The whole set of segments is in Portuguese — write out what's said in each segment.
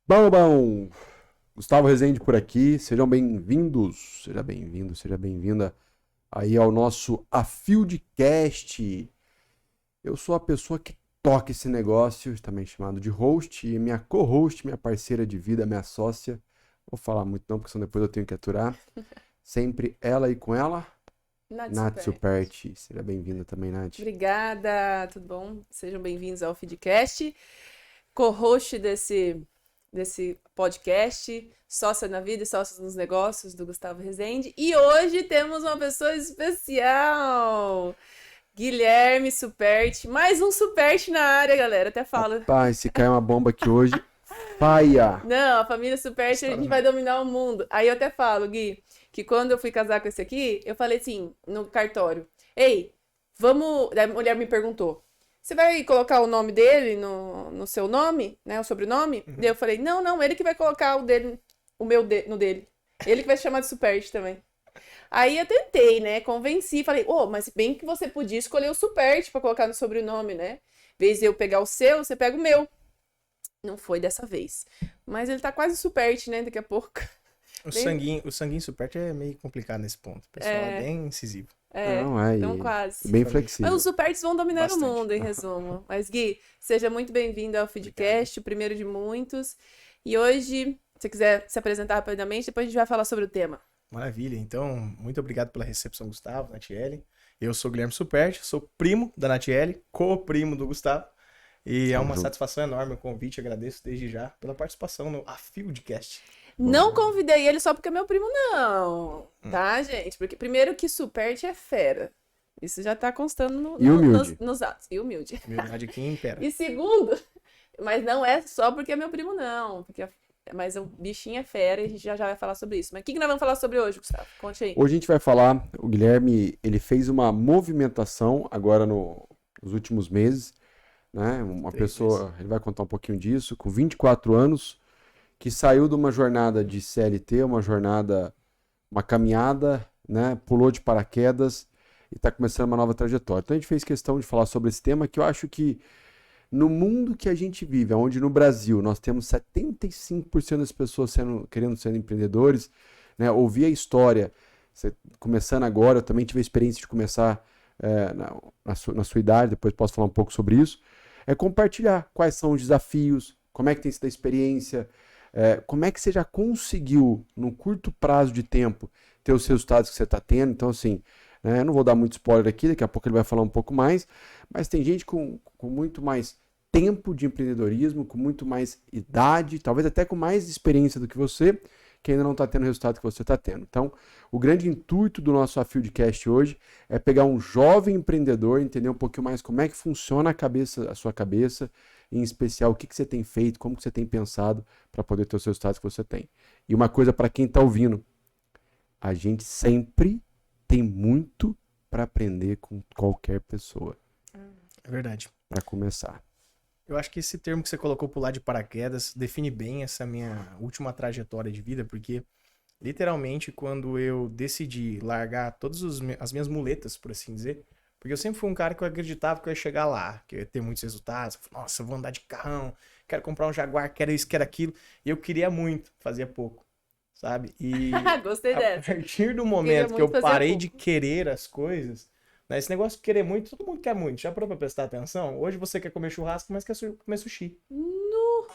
Bom, bom, Gustavo Rezende por aqui, sejam bem-vindos, seja bem-vindo, seja bem-vinda aí ao nosso A Fieldcast. Eu sou a pessoa que toca esse negócio, também chamado de host, e minha co-host, minha parceira de vida, minha sócia, vou falar muito não, porque senão depois eu tenho que aturar, sempre ela e com ela, Nath Nath Super. Superti, seja bem-vinda também, Nath. Obrigada, tudo bom? Sejam bem-vindos ao Feedcast, co-host desse podcast, sócia na vida e sócios nos negócios do Gustavo Rezende. E hoje temos uma pessoa especial, Guilherme Superti, mais um Superti na área, galera, até falo. Rapaz, se cair uma bomba aqui hoje, paia! Não, a família Superti, a Estoura gente não. vai dominar o mundo. Aí eu até falo, Gui, que quando eu fui casar com esse aqui, eu falei assim, no cartório, ei, vamos... Daí a mulher me perguntou, você vai colocar o nome dele no seu nome, né, o sobrenome? Daí eu falei, não, ele que vai colocar o dele, no dele. Ele que vai se chamar de Superti também. Aí eu tentei, né, convenci, falei, mas bem que você podia escolher o Superti pra colocar no sobrenome, né? Em vez de eu pegar o seu, você pega o meu. Não foi dessa vez. Mas ele tá quase Superti, né, daqui a pouco. O sanguinho superte é meio complicado nesse ponto. O pessoal é bem incisivo. Não, é, Então e quase. bem Falei. Mas flexível. os Supertis vão dominar o Bastante. mundo, em resumo. Mas, Gui, seja muito bem-vindo ao Feedcast, o primeiro de muitos. E hoje, se você quiser se apresentar rapidamente, depois a gente vai falar sobre o tema. Maravilha. Então, muito obrigado pela recepção, Gustavo, Natiele. Eu sou o Guilherme Superti, sou primo da Natiele, co-primo do Gustavo. E é Tamo uma junto. satisfação enorme o convite. Agradeço desde já pela participação no A Fieldcast. Não convidei ele só porque é meu primo, não. Tá, gente? Porque primeiro que Superti é fera. Isso já tá constando E humilde. nos atos. E humilde. Humildade aqui impera. E segundo, mas não é só porque é meu primo, não. Mas o bichinho é fera e a gente já vai falar sobre isso. Mas o que nós vamos falar sobre hoje, Gustavo? Conte aí. Hoje a gente vai falar, o Guilherme, ele fez uma movimentação agora nos últimos meses, né? Uma 3 pessoa, ele vai contar um pouquinho disso, com 24 anos, que saiu de uma jornada de CLT, uma caminhada, né? Pulou de paraquedas e está começando uma nova trajetória. Então a gente fez questão de falar sobre esse tema que eu acho que no mundo que a gente vive, onde no Brasil nós temos 75% das pessoas querendo ser empreendedores, né? Ouvir a história, começando agora, eu também tive a experiência de começar na sua idade, depois posso falar um pouco sobre isso, é compartilhar quais são os desafios, como é que tem sido a experiência, como é que você já conseguiu, num curto prazo de tempo, ter os resultados que você está tendo. Então, assim, né, eu não vou dar muito spoiler aqui, daqui a pouco ele vai falar um pouco mais, mas tem gente com muito mais tempo de empreendedorismo, com muito mais idade, talvez até com mais experiência do que você, que ainda não está tendo o resultado que você está tendo. Então, o grande intuito do nosso Fieldcast hoje é pegar um jovem empreendedor, entender um pouquinho mais como é que funciona a sua cabeça, em especial o que você tem feito, como que você tem pensado para poder ter os resultados que você tem. E uma coisa para quem está ouvindo, a gente sempre tem muito para aprender com qualquer pessoa, É verdade. para começar. Eu acho que esse termo que você colocou, pular de paraquedas, define bem essa minha última trajetória de vida, porque literalmente quando eu decidi largar todas as minhas muletas, por assim dizer, porque eu sempre fui um cara que eu acreditava que eu ia chegar lá, que eu ia ter muitos resultados. Eu falei, nossa, eu vou andar de carrão, quero comprar um Jaguar, quero isso, quero aquilo. E eu queria muito, fazia pouco, sabe? E Gostei a dessa. partir do Queria momento que muito eu fazer parei de pouco. querer as coisas, né, esse negócio de querer muito, todo mundo quer muito. Já parou pra prestar atenção? Hoje você quer comer churrasco, mas quer comer sushi. No.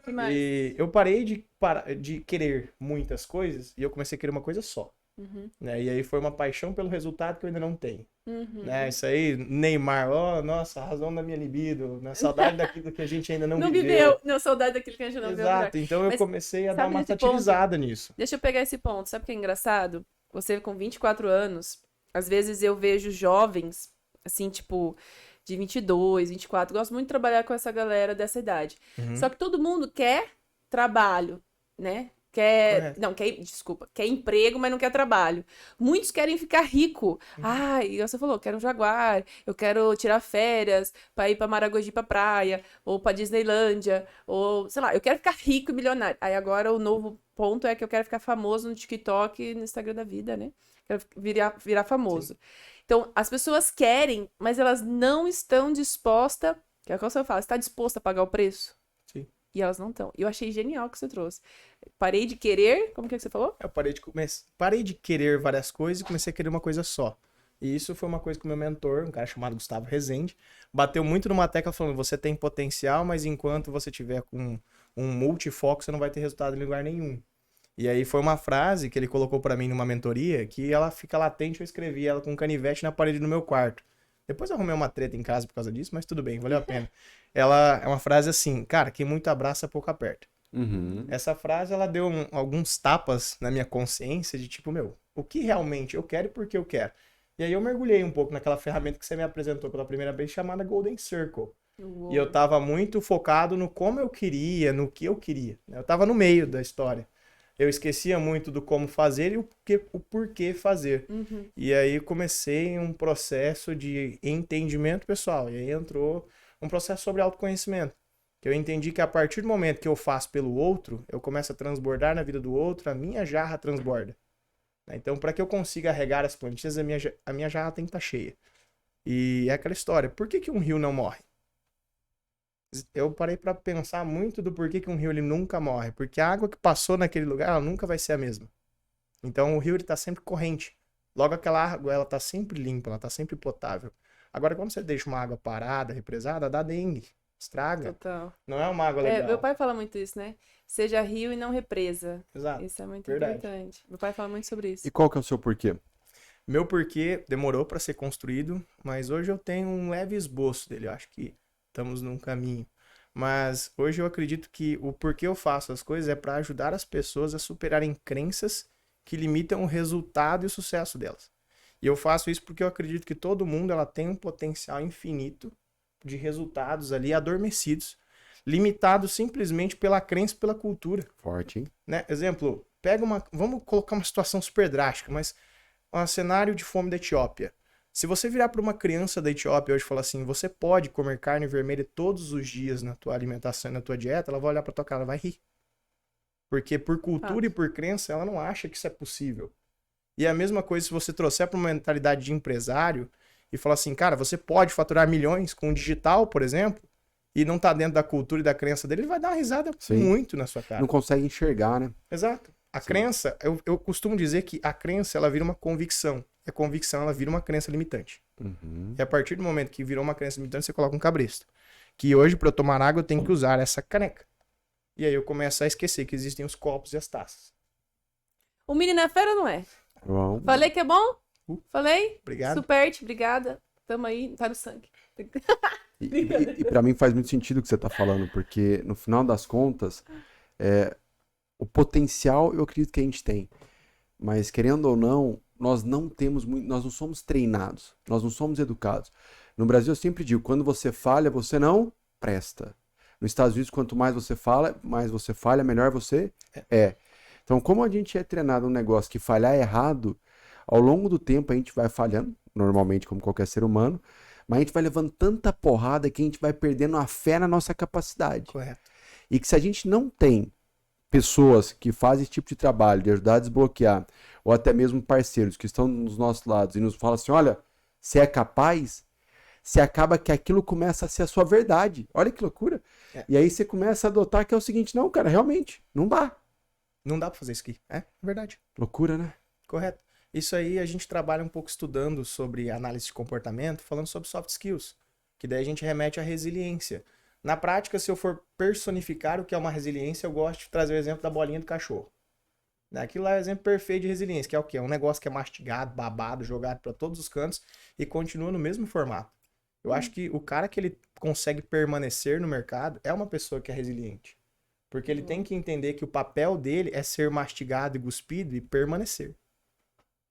Que mais? E eu parei de querer muitas coisas e eu comecei a querer uma coisa só. Uhum, Né? E aí foi uma paixão pelo resultado que eu ainda não tenho. uhum. Né? Isso aí, Neymar, nossa, a razão da minha libido, né? Saudade daquilo que a gente ainda não Não viveu. viveu. Não, saudade daquilo que a gente não viveu. Exato, então eu Mas comecei a dar sabe uma desse ponto? satirizada nisso. Deixa eu pegar esse ponto. Sabe o que é engraçado? Você com 24 anos, às vezes eu vejo jovens, assim, tipo, de 22, 24. Gosto muito de trabalhar com essa galera dessa idade. Uhum. Só que todo mundo quer trabalho, né? Quer, Correto. não, desculpa, quer emprego, mas não quer trabalho. Muitos querem ficar rico. Ai, você falou, quero um Jaguar, eu quero tirar férias pra ir pra Maragogi pra praia, ou pra Disneylândia, ou, sei lá, eu quero ficar rico e milionário. Aí agora o novo ponto é que eu quero ficar famoso no TikTok e no Instagram da vida, né? Quero virar famoso. Sim. Então, as pessoas querem, mas elas não estão dispostas, que é o que eu falo, está disposta a pagar o preço? Sim. E elas não estão. E eu achei genial o que você trouxe. Parei de querer, como que você falou? Eu parei de querer várias coisas e comecei a querer uma coisa só. E isso foi uma coisa que o meu mentor, um cara chamado Gustavo Rezende, bateu muito numa tecla falando, você tem potencial, mas enquanto você tiver com um multifoco, você não vai ter resultado em lugar nenhum. E aí foi uma frase que ele colocou pra mim numa mentoria, que ela fica latente, eu escrevi ela com um canivete na parede do meu quarto. Depois eu arrumei uma treta em casa por causa disso, mas tudo bem, valeu a pena. Ela é uma frase assim, cara, quem muito abraça, pouco aperta. Uhum. Essa frase, ela deu alguns tapas na minha consciência de tipo, meu, o que realmente eu quero e por que eu quero. E aí eu mergulhei um pouco naquela ferramenta que você me apresentou pela primeira vez, chamada Golden Circle. Uou. E eu tava muito focado no como eu queria, no que eu queria. Eu tava no meio da história. Eu esquecia muito do como fazer e o porquê fazer. Uhum. E aí comecei um processo de entendimento pessoal. E aí entrou um processo sobre autoconhecimento. Que eu entendi que a partir do momento que eu faço pelo outro, eu começo a transbordar na vida do outro, a minha jarra transborda. Então, para que eu consiga regar as plantinhas, a minha jarra tem que estar cheia. E é aquela história, por que um rio não morre? Eu parei para pensar muito do porquê que um rio ele nunca morre. Porque a água que passou naquele lugar, ela nunca vai ser a mesma. Então, o rio está sempre corrente. Logo, aquela água, ela está sempre limpa, ela está sempre potável. Agora, quando você deixa uma água parada, represada, dá dengue, estraga. Total. Não é uma água legal. Meu pai fala muito isso, né? Seja rio e não represa. Exato. Isso é muito Verdade. importante. Meu pai fala muito sobre isso. E qual que é o seu porquê? Meu porquê demorou para ser construído, mas hoje eu tenho um leve esboço dele. Eu acho que estamos num caminho. Mas hoje eu acredito que o porquê eu faço as coisas é para ajudar as pessoas a superarem crenças que limitam o resultado e o sucesso delas. E eu faço isso porque eu acredito que todo mundo ela tem um potencial infinito de resultados ali adormecidos, limitados simplesmente pela crença e pela cultura. Forte, hein? Né? Exemplo, vamos colocar uma situação super drástica, mas um cenário de fome da Etiópia. Se você virar para uma criança da Etiópia hoje e falar assim, você pode comer carne vermelha todos os dias na tua alimentação, na tua dieta, ela vai olhar para tua cara, ela vai rir. Porque por cultura e por crença, ela não acha que isso é possível. E é a mesma coisa se você trouxer para uma mentalidade de empresário e falar assim, cara, você pode faturar milhões com o digital, por exemplo, e não tá dentro da cultura e da crença dele, ele vai dar uma risada muito na sua cara. Não consegue enxergar, né? Exato. A crença, eu costumo dizer que a crença, ela vira uma convicção. E a convicção, ela vira uma crença limitante. Uhum. E a partir do momento que virou uma crença limitante, você coloca um cabresto. Que hoje, para eu tomar água, eu tenho que usar essa caneca. E aí eu começo a esquecer que existem os copos e as taças. O menino é fera ou não é? Bom. Falei que é bom? Falei? Obrigado. Superte, obrigada. Tamo aí, tá no sangue. E para mim faz muito sentido o que você tá falando, porque no final das contas, o potencial eu acredito que a gente tem. Mas querendo ou não, nós não temos muito, nós não somos treinados, nós não somos educados. No Brasil eu sempre digo, quando você falha, você não presta. Nos Estados Unidos, quanto mais você fala, mais você falha, melhor você é. Então, como a gente é treinado num negócio que falhar é errado, ao longo do tempo a gente vai falhando, normalmente como qualquer ser humano, mas a gente vai levando tanta porrada que a gente vai perdendo a fé na nossa capacidade. Correto. E que se a gente não tem pessoas que fazem esse tipo de trabalho, de ajudar a desbloquear, ou até mesmo parceiros que estão dos nossos lados e nos falam assim, olha, você é capaz, você acaba que aquilo começa a ser a sua verdade. Olha que loucura. E aí você começa a adotar que é o seguinte, não, cara, realmente, não dá. Não dá pra fazer isso aqui. É verdade. Loucura, né? Correto. Isso aí a gente trabalha um pouco estudando sobre análise de comportamento, falando sobre soft skills, que daí a gente remete à resiliência. Na prática, se eu for personificar o que é uma resiliência, eu gosto de trazer o exemplo da bolinha do cachorro. Aquilo lá é o exemplo perfeito de resiliência, que é o quê? É um negócio que é mastigado, babado, jogado para todos os cantos e continua no mesmo formato. Eu acho que o cara que ele consegue permanecer no mercado é uma pessoa que é resiliente. Porque ele tem que entender que o papel dele é ser mastigado e cuspido e permanecer.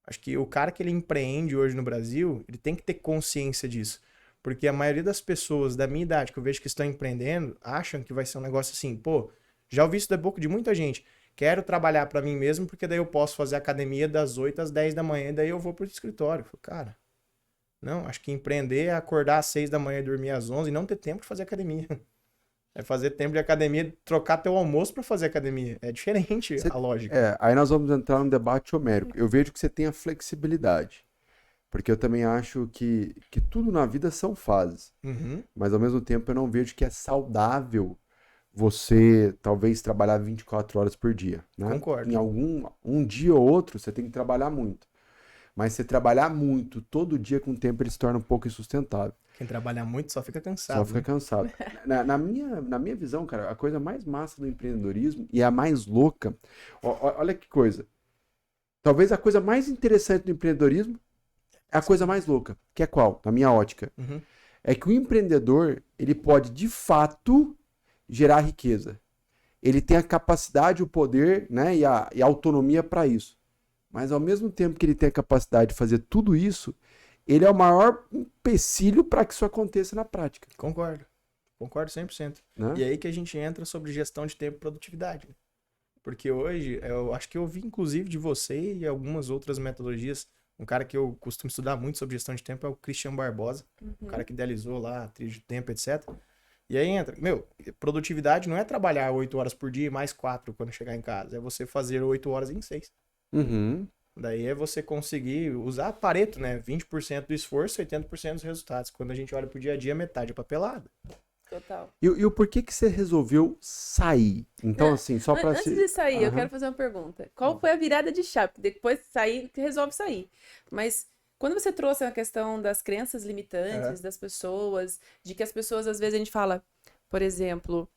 Acho que o cara que ele empreende hoje no Brasil, ele tem que ter consciência disso. Porque a maioria das pessoas da minha idade que eu vejo que estão empreendendo, acham que vai ser um negócio assim, pô, já ouvi isso da boca de muita gente. Quero trabalhar para mim mesmo, porque daí eu posso fazer academia das 8 às 10 da manhã e daí eu vou pro escritório. Eu falo, cara, não, acho que empreender é acordar às 6 da manhã e dormir às 11 e não ter tempo de fazer academia. É fazer tempo de academia, trocar teu almoço para fazer academia. É diferente a lógica. Aí nós vamos entrar num debate homérico. Eu vejo que você tem a flexibilidade. Porque eu também acho que tudo na vida são fases. Uhum. Mas ao mesmo tempo eu não vejo que é saudável você talvez trabalhar 24 horas por dia, né? Concordo. Em um dia ou outro, você tem que trabalhar muito. Mas se trabalhar muito, todo dia com o tempo, ele se torna um pouco insustentável. Quem trabalha muito só fica cansado. Só fica cansado. Na minha visão, cara, a coisa mais massa do empreendedorismo e a mais louca, olha que coisa. Talvez a coisa mais interessante do empreendedorismo é a coisa mais louca. Que é qual? Na minha ótica. Uhum. É que o empreendedor, ele pode, de fato, gerar riqueza. Ele tem a capacidade, o poder, né, e a autonomia para isso. Mas ao mesmo tempo que ele tem a capacidade de fazer tudo isso, ele é o maior empecilho para que isso aconteça na prática. Concordo 100%. Né? E aí que a gente entra sobre gestão de tempo e produtividade. Porque hoje, eu acho que eu vi inclusive de você e algumas outras metodologias. Um cara que eu costumo estudar muito sobre gestão de tempo é o Christian Barbosa, o cara que idealizou lá a trilha de tempo, etc. E aí entra, produtividade não é trabalhar 8 horas por dia e mais 4 quando chegar em casa. É você fazer 8 horas em 6. Uhum. Daí é você conseguir usar Pareto, né? 20% do esforço, 80% dos resultados. Quando a gente olha pro dia a dia, metade é papelada. Total. E o porquê que você resolveu sair? Então, Não, assim, só para Antes de sair, eu quero fazer uma pergunta. Qual foi a virada de chave? Depois de sair, que resolve sair. Mas quando você trouxe a questão das crenças limitantes das pessoas, de que as pessoas, às vezes, a gente fala, por exemplo,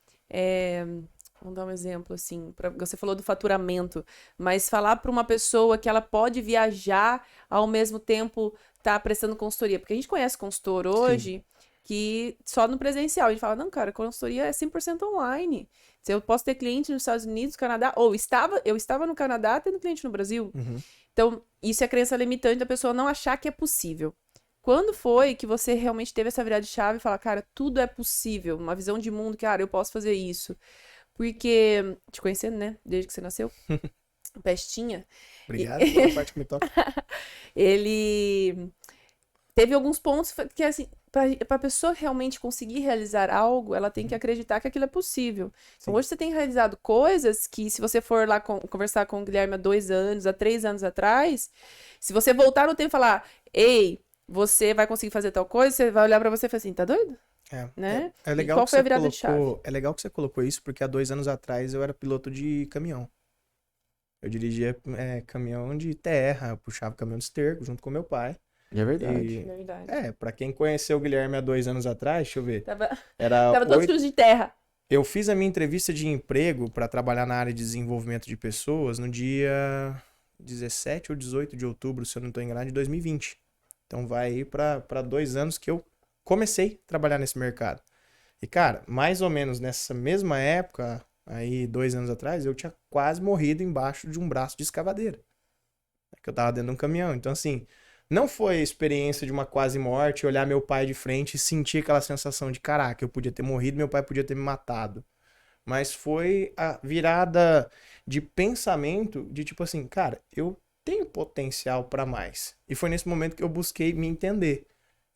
vamos dar um exemplo, assim, você falou do faturamento, mas falar para uma pessoa que ela pode viajar ao mesmo tempo tá prestando consultoria, porque a gente conhece consultor hoje que só no presencial, a gente fala, não, cara, consultoria é 100% online. Se eu posso ter cliente nos Estados Unidos, Canadá, ou eu estava no Canadá tendo cliente no Brasil. Uhum. Então, isso é crença limitante da pessoa não achar que é possível. Quando foi que você realmente teve essa virada de chave e falar, cara, tudo é possível, uma visão de mundo, cara, eu posso fazer isso. Porque, te conhecendo, né, desde que você nasceu, pestinha. Obrigado pela parte que me toca. Ele teve alguns pontos que, assim, para a pessoa realmente conseguir realizar algo, ela tem que acreditar que aquilo é possível. Então, hoje você tem realizado coisas que, se você for lá conversar com o Guilherme há 2 anos, há 3 anos atrás, se você voltar no tempo e falar, ei, você vai conseguir fazer tal coisa, você vai olhar para você e falar assim, tá doido? Né? É legal e qual que foi a você virada de chave? É legal que você colocou isso, porque há 2 anos atrás eu era piloto de caminhão. Eu dirigia caminhão de terra, eu puxava caminhão de esterco junto com meu pai. É verdade. Verdade. Pra quem conheceu o Guilherme há 2 anos atrás, deixa eu ver. Tava Era todos sujos de terra. Eu fiz a minha entrevista de emprego para trabalhar na área de desenvolvimento de pessoas no dia 17 ou 18 de outubro, se eu não estou enganado, de 2020. Então vai aí para 2 anos que eu comecei a trabalhar nesse mercado. E, cara, mais ou menos nessa mesma época, aí 2 anos atrás, eu tinha quase morrido embaixo de um braço de escavadeira. Que eu tava dentro de um caminhão. Então, assim, não foi a experiência de uma quase morte, olhar meu pai de frente e sentir aquela sensação de, caraca, eu podia ter morrido, meu pai podia ter me matado. Mas foi a virada de pensamento de tipo assim, cara, eu tenho potencial para mais. E foi nesse momento que eu busquei me entender.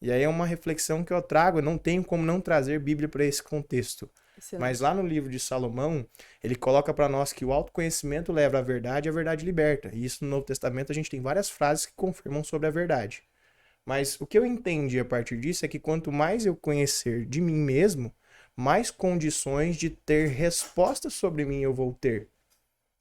E aí é uma reflexão que eu trago, eu não tenho como não trazer Bíblia para esse contexto. Excelente. Mas lá no livro de Salomão, ele coloca para nós que o autoconhecimento leva à verdade e a verdade liberta. E isso no Novo Testamento a gente tem várias frases que confirmam sobre a verdade. Mas o que eu entendi a partir disso é que quanto mais eu conhecer de mim mesmo, mais condições de ter respostas sobre mim eu vou ter.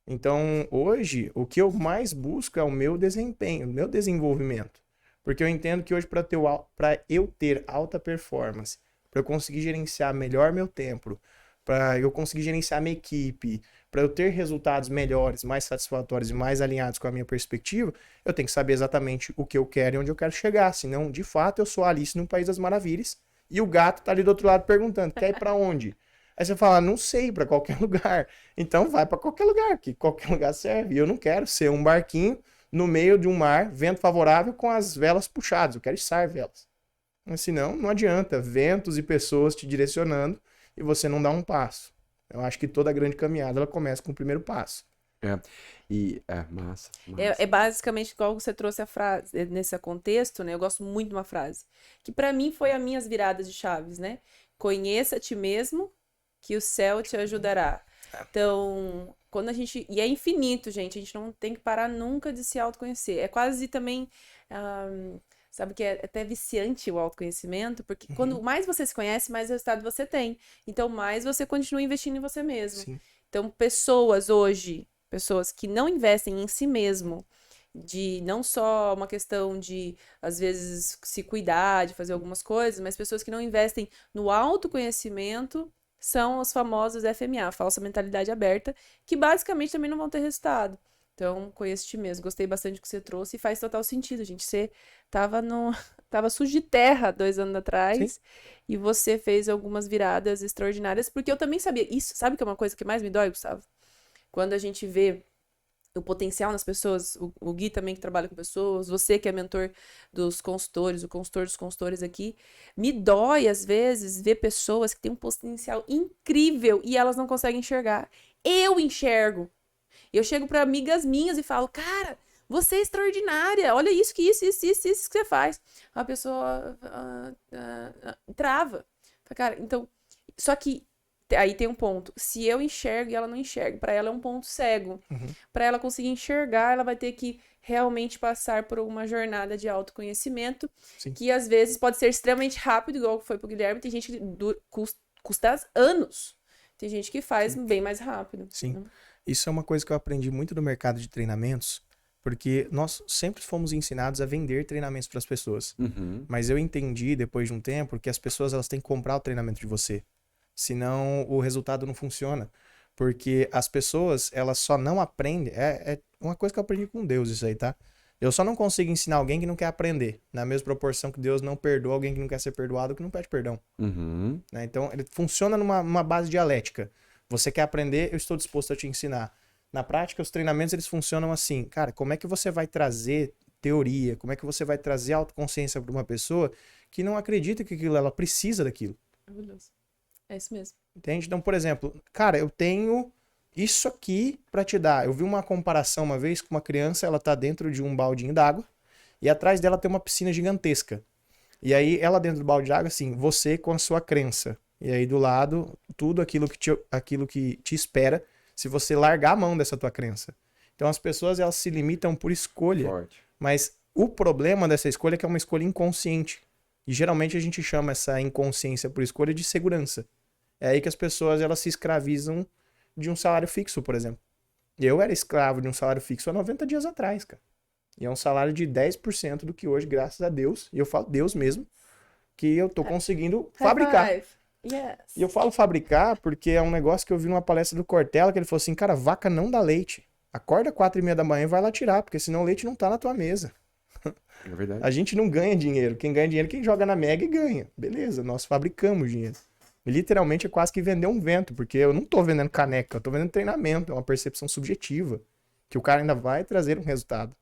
Então, hoje, o que eu mais busco é o meu desempenho, o meu desenvolvimento. Porque eu entendo que hoje, para eu ter alta performance, para eu conseguir gerenciar melhor meu tempo, para eu conseguir gerenciar minha equipe, para eu ter resultados melhores, mais satisfatórios e mais alinhados com a minha perspectiva, eu tenho que saber exatamente o que eu quero e onde eu quero chegar. Senão, de fato, eu sou Alice no País das Maravilhas e o gato tá ali do outro lado perguntando, quer ir para onde? Aí você fala, não sei, para qualquer lugar. Então vai para qualquer lugar, que qualquer lugar serve. E eu não quero ser um barquinho no meio de um mar, vento favorável, com as velas puxadas. Eu quero içar velas. Mas senão, não adianta. Ventos e pessoas te direcionando e você não dá um passo. Eu acho que toda grande caminhada, ela começa com o primeiro passo. Massa. É basicamente igual você trouxe a frase, nesse contexto, né? Eu gosto muito de uma frase, que para mim foi as minhas viradas de chaves, né? Conheça a ti mesmo, que o céu te ajudará. Então, quando a gente... E é infinito, gente. A gente não tem que parar nunca de se autoconhecer. É quase também sabe que é até viciante o autoconhecimento, porque quando mais você se conhece, mais resultado você tem. Então, mais você continua investindo em você mesmo. Sim. Então, pessoas hoje, pessoas que não investem em si mesmo, de não só uma questão de, às vezes, se cuidar, de fazer algumas coisas, mas pessoas que não investem no autoconhecimento são os famosos FMA, falsa mentalidade aberta, que basicamente também não vão ter resultado. Então, conheço ti mesmo. Gostei bastante do que você trouxe e faz total sentido, gente. Você tava sujo de terra 2 anos atrás e você fez algumas viradas extraordinárias, porque eu também sabia. Isso, sabe que é uma coisa que mais me dói, Gustavo? Quando a gente vê o potencial nas pessoas, o Gui também que trabalha com pessoas, você que é mentor dos consultores, o consultor dos consultores aqui, me dói às vezes ver pessoas que têm um potencial incrível e elas não conseguem enxergar. Eu enxergo. Eu chego para amigas minhas e falo, cara, você é extraordinária, olha isso que você faz. A pessoa trava. Cara, então, só que aí tem um ponto. Se eu enxergo e ela não enxerga, para ela é um ponto cego. Para ela conseguir enxergar, ela vai ter que realmente passar por uma jornada de autoconhecimento, que às vezes pode ser extremamente rápido, igual foi pro Guilherme. Tem gente que custa anos. Tem gente que faz bem mais rápido. Sim. Né? Isso é uma coisa que eu aprendi muito no mercado de treinamentos, porque nós sempre fomos ensinados a vender treinamentos para as pessoas. Mas eu entendi, depois de um tempo, que as pessoas elas têm que comprar o treinamento de você. Senão o resultado não funciona. Porque as pessoas, elas só não aprendem. É uma coisa que eu aprendi com Deus isso aí, tá? Eu só não consigo ensinar alguém que não quer aprender. Na mesma proporção que Deus não perdoa alguém que não quer ser perdoado, que não pede perdão. Né? Então, ele funciona numa base dialética. Você quer aprender, eu estou disposto a te ensinar. Na prática, os treinamentos, eles funcionam assim. Cara, como é que você vai trazer teoria? Como é que você vai trazer autoconsciência para uma pessoa que não acredita que ela precisa daquilo? Maravilhoso. É isso mesmo. Entende? Então, por exemplo, cara, eu tenho isso aqui para te dar. Eu vi uma comparação uma vez com uma criança, ela tá dentro de um baldinho d'água e atrás dela tem uma piscina gigantesca. E aí, ela dentro do balde de água, assim, você com a sua crença. E aí, do lado, tudo aquilo que te espera se você largar a mão dessa tua crença. Então, as pessoas, elas se limitam por escolha. Forte. Mas o problema dessa escolha é que é uma escolha inconsciente. E geralmente a gente chama essa inconsciência por escolha de segurança. É aí que as pessoas, elas se escravizam de um salário fixo, por exemplo. Eu era escravo de um salário fixo há 90 dias atrás, cara. E é um salário de 10% do que hoje, graças a Deus, e eu falo Deus mesmo, que eu tô conseguindo fabricar. Yes. E eu falo fabricar porque é um negócio que eu vi numa palestra do Cortella, que ele falou assim, cara, vaca não dá leite. Acorda 4h30 da manhã e vai lá tirar, porque senão o leite não tá na tua mesa. É verdade. A gente não ganha dinheiro. Quem ganha dinheiro é quem joga na Mega e ganha. Beleza, nós fabricamos dinheiro. E literalmente é quase que vender um vento, porque eu não tô vendendo caneca, eu tô vendendo treinamento, é uma percepção subjetiva, que o cara ainda vai trazer um resultado.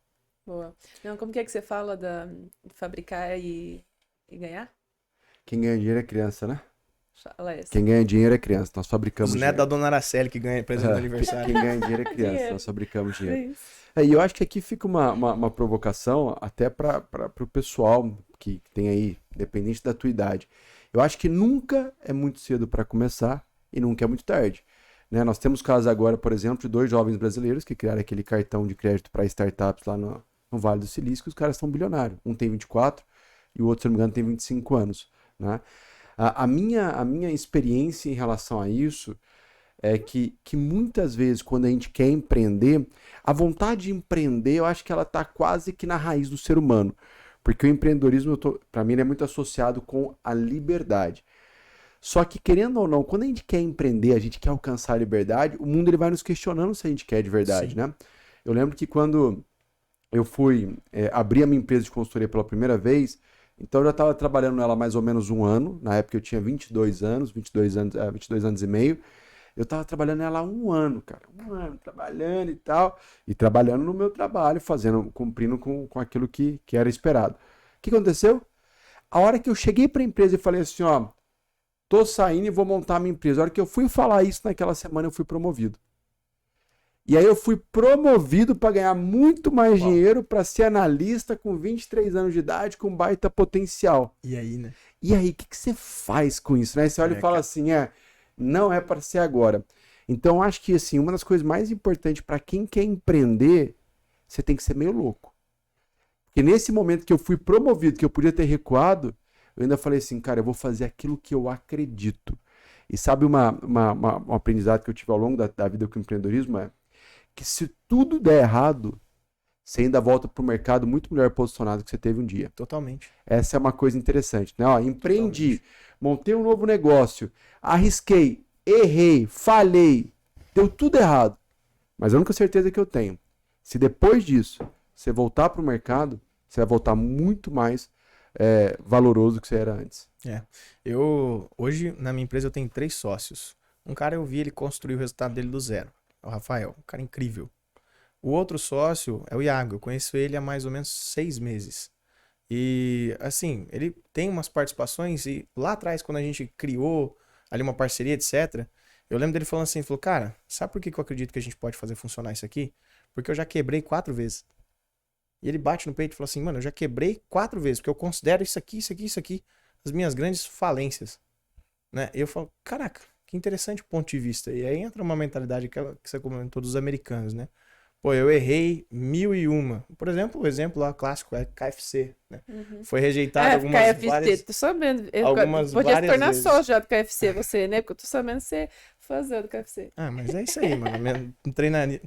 Boa. Não, como que você fala de fabricar e ganhar? Quem ganha dinheiro é criança, né? Fala essa. Quem ganha dinheiro é criança. Nós fabricamos Os netos da dinheiro. dona Araceli que ganha presente de aniversário. Quem ganha dinheiro é criança. Dinheiro. Nós fabricamos dinheiro. Isso. E eu acho que aqui fica uma provocação até para o pessoal que tem aí, independente da tua idade. Eu acho que nunca é muito cedo para começar e nunca é muito tarde. Né? Nós temos casos agora, por exemplo, de 2 jovens brasileiros que criaram aquele cartão de crédito para startups lá no Vale do Silício, que os caras são bilionários. Um tem 24 e o outro, se não me engano, tem 25 anos. Né? A minha experiência em relação a isso é que muitas vezes, quando a gente quer empreender, a vontade de empreender, eu acho que ela está quase que na raiz do ser humano. Porque o empreendedorismo, para mim, ele é muito associado com a liberdade. Só que, querendo ou não, quando a gente quer empreender, a gente quer alcançar a liberdade, o mundo ele vai nos questionando se a gente quer de verdade, né? Eu lembro que quando eu fui abrir a minha empresa de consultoria pela primeira vez, então eu já estava trabalhando nela há mais ou menos 1 ano. Na época eu tinha 22 anos e meio. Eu estava trabalhando nela há 1 ano, cara. 1 ano, trabalhando e tal. E trabalhando no meu trabalho, cumprindo com aquilo que era esperado. O que aconteceu? A hora que eu cheguei para a empresa e falei assim, ó, tô saindo e vou montar a minha empresa. A hora que eu fui falar isso naquela semana, eu fui promovido. E aí eu fui promovido para ganhar muito mais dinheiro, para ser analista com 23 anos de idade, com baita potencial. E aí, né? E aí, o que você faz com isso? Né? Você olha e fala assim, não é para ser agora. Então, acho que assim, uma das coisas mais importantes para quem quer empreender, você tem que ser meio louco. Porque Que nesse momento que eu fui promovido, que eu podia ter recuado, eu ainda falei assim, cara, eu vou fazer aquilo que eu acredito. E sabe um aprendizado que eu tive ao longo da vida com o empreendedorismo é que se tudo der errado, você ainda volta para o mercado muito melhor posicionado que você teve um dia. Totalmente. Essa é uma coisa interessante, né? Ó, empreendi, montei um novo negócio, arrisquei, errei, falhei, deu tudo errado. Mas a única certeza que eu tenho, se depois disso você voltar para o mercado, você vai voltar muito mais valoroso do que você era antes. Hoje, na minha empresa, eu tenho 3 sócios. Um cara, eu vi ele construir o resultado dele do zero. É o Rafael, um cara incrível. O outro sócio é o Iago. Eu conheço ele há mais ou menos 6 meses. E, assim, ele tem umas participações e lá atrás, quando a gente criou ali uma parceria, etc., eu lembro dele falando assim, ele falou, cara, sabe por que eu acredito que a gente pode fazer funcionar isso aqui? Porque eu já quebrei 4 vezes. E ele bate no peito e fala assim, mano, eu já quebrei 4 vezes, porque eu considero isso aqui, isso aqui, isso aqui, as minhas grandes falências. Né? E eu falo, caraca, que interessante ponto de vista. E aí entra uma mentalidade que você comentou dos americanos, né? Pô, eu errei 1001. Por exemplo, o exemplo lá clássico é KFC, né? Foi rejeitado algumas KFC, várias... tô sabendo. algumas Podia se várias tornar vezes. sócio já do KFC, você, né? Porque eu tô sabendo ser fãzão do KFC. Ah, mas é isso aí, mano.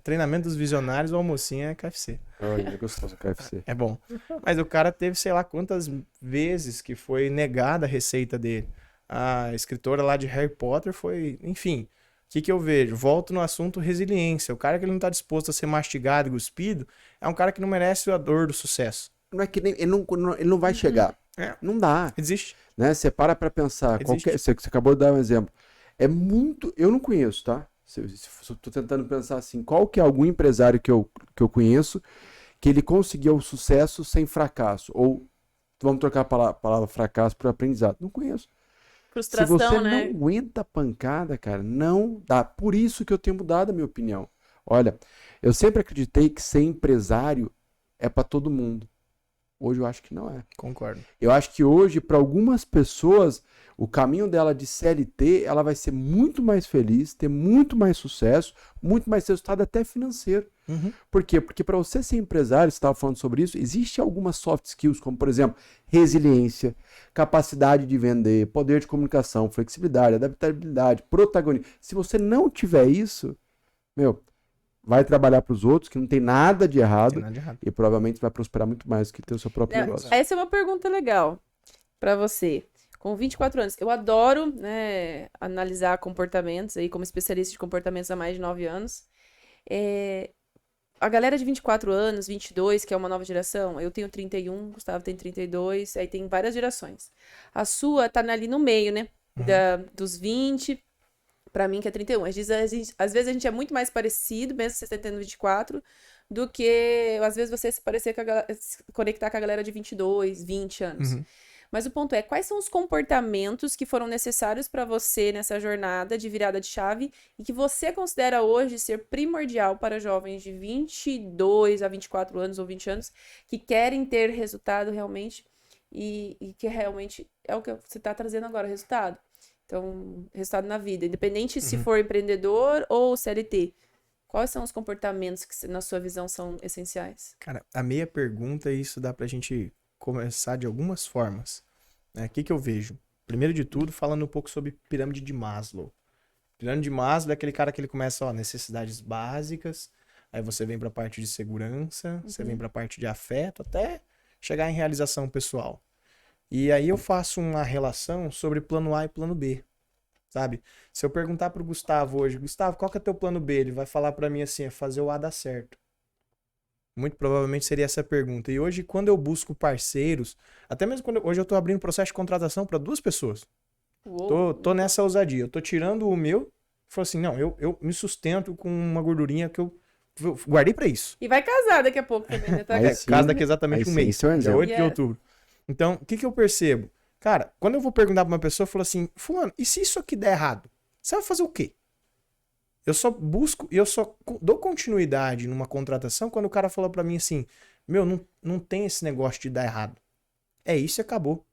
Treinamento dos visionários, o almocinho é KFC. Olha, gostoso o KFC. É bom. Mas o cara teve, sei lá, quantas vezes que foi negada a receita dele. A escritora lá de Harry Potter foi... Enfim, o que eu vejo? Volto no assunto resiliência. O cara que ele não tá disposto a ser mastigado e cuspido é um cara que não merece a dor do sucesso. Não é que nem, ele não vai chegar. Não dá. Existe. Né? Você para pensar. Você acabou de dar um exemplo. É muito... Eu não conheço, tá? Estou tentando pensar assim. Qual que é algum empresário que eu conheço que ele conseguiu o sucesso sem fracasso? Ou vamos trocar a palavra fracasso por aprendizado. Não conheço. Frustração, Se você né? não aguenta a pancada, cara, não dá. Por isso que eu tenho mudado a minha opinião. Olha, eu sempre acreditei que ser empresário é para todo mundo. Hoje eu acho que não é. Concordo. Eu acho que hoje, para algumas pessoas, o caminho dela de CLT, ela vai ser muito mais feliz, ter muito mais sucesso, muito mais resultado até financeiro. Por quê? Porque para você ser empresário, você estava falando sobre isso, existe algumas soft skills, como por exemplo, resiliência, capacidade de vender, poder de comunicação, flexibilidade, adaptabilidade, protagonismo. Se você não tiver isso, vai trabalhar para os outros, que não tem nada de errado, e provavelmente vai prosperar muito mais do que ter o seu próprio negócio. Essa é uma pergunta legal para você. Com 24 anos, eu adoro, né, analisar comportamentos, aí como especialista de comportamentos há mais de 9 anos. A galera de 24 anos, 22, que é uma nova geração, eu tenho 31, Gustavo tem 32, aí tem várias gerações. A sua tá ali no meio, né? Dos 20, pra mim que é 31. Às vezes a gente é muito mais parecido, mesmo você tendo 24, do que às vezes você se parecer se conectar com a galera de 22, 20 anos. Mas o ponto é, quais são os comportamentos que foram necessários para você nessa jornada de virada de chave e que você considera hoje ser primordial para jovens de 22 a 24 anos ou 20 anos que querem ter resultado realmente e que realmente é o que você está trazendo agora, resultado. Então, resultado na vida, independente se for empreendedor ou CLT. Quais são os comportamentos que, na sua visão, são essenciais? Cara, a meia pergunta, isso dá pra gente começar de algumas formas. O que eu vejo? Primeiro de tudo, falando um pouco sobre pirâmide de Maslow. Pirâmide de Maslow é aquele cara que ele começa, necessidades básicas, aí você vem pra parte de segurança, você vem pra parte de afeto, até chegar em realização pessoal. E aí eu faço uma relação sobre plano A e plano B, sabe? Se eu perguntar pro Gustavo hoje, Gustavo, qual que é teu plano B? Ele vai falar pra mim assim, é fazer o A dar certo. Muito provavelmente seria essa pergunta. E hoje, quando eu busco parceiros, até mesmo quando hoje eu tô abrindo processo de contratação para 2 pessoas. Tô nessa ousadia. Eu tô tirando o meu, falo assim, não, eu me sustento com uma gordurinha que eu guardei para isso. E vai casar daqui a pouco também, né? Casa daqui exatamente um mês. É 8 de outubro. Então, o que eu percebo? Cara, quando eu vou perguntar pra uma pessoa, eu falo assim, fulano, e se isso aqui der errado? Você vai fazer o quê? Eu só busco e eu só dou continuidade numa contratação quando o cara fala pra mim assim, não tem esse negócio de dar errado. É isso e acabou.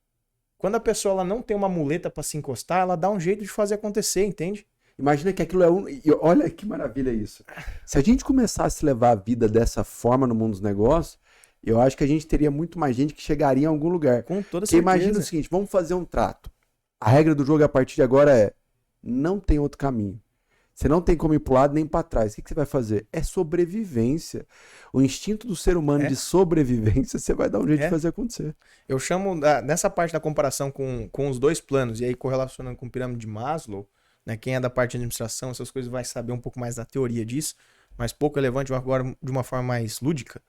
Quando a pessoa ela não tem uma muleta pra se encostar, ela dá um jeito de fazer acontecer, entende? Imagina que aquilo olha que maravilha isso. Se a gente começasse a levar a vida dessa forma no mundo dos negócios, eu acho que a gente teria muito mais gente que chegaria em algum lugar. Com toda Porque certeza. imagina o seguinte, vamos fazer um trato. A regra do jogo a partir de agora é, não tem outro caminho. Você não tem como ir pro lado nem para trás. O que você vai fazer? É sobrevivência. O instinto do ser humano de sobrevivência, você vai dar um jeito de fazer acontecer. Eu chamo, nessa parte da comparação com os dois planos, e aí correlacionando com o pirâmide de Maslow, né, quem é da parte de administração, essas coisas vai saber um pouco mais da teoria disso, mas pouco relevante agora de uma forma mais lúdica.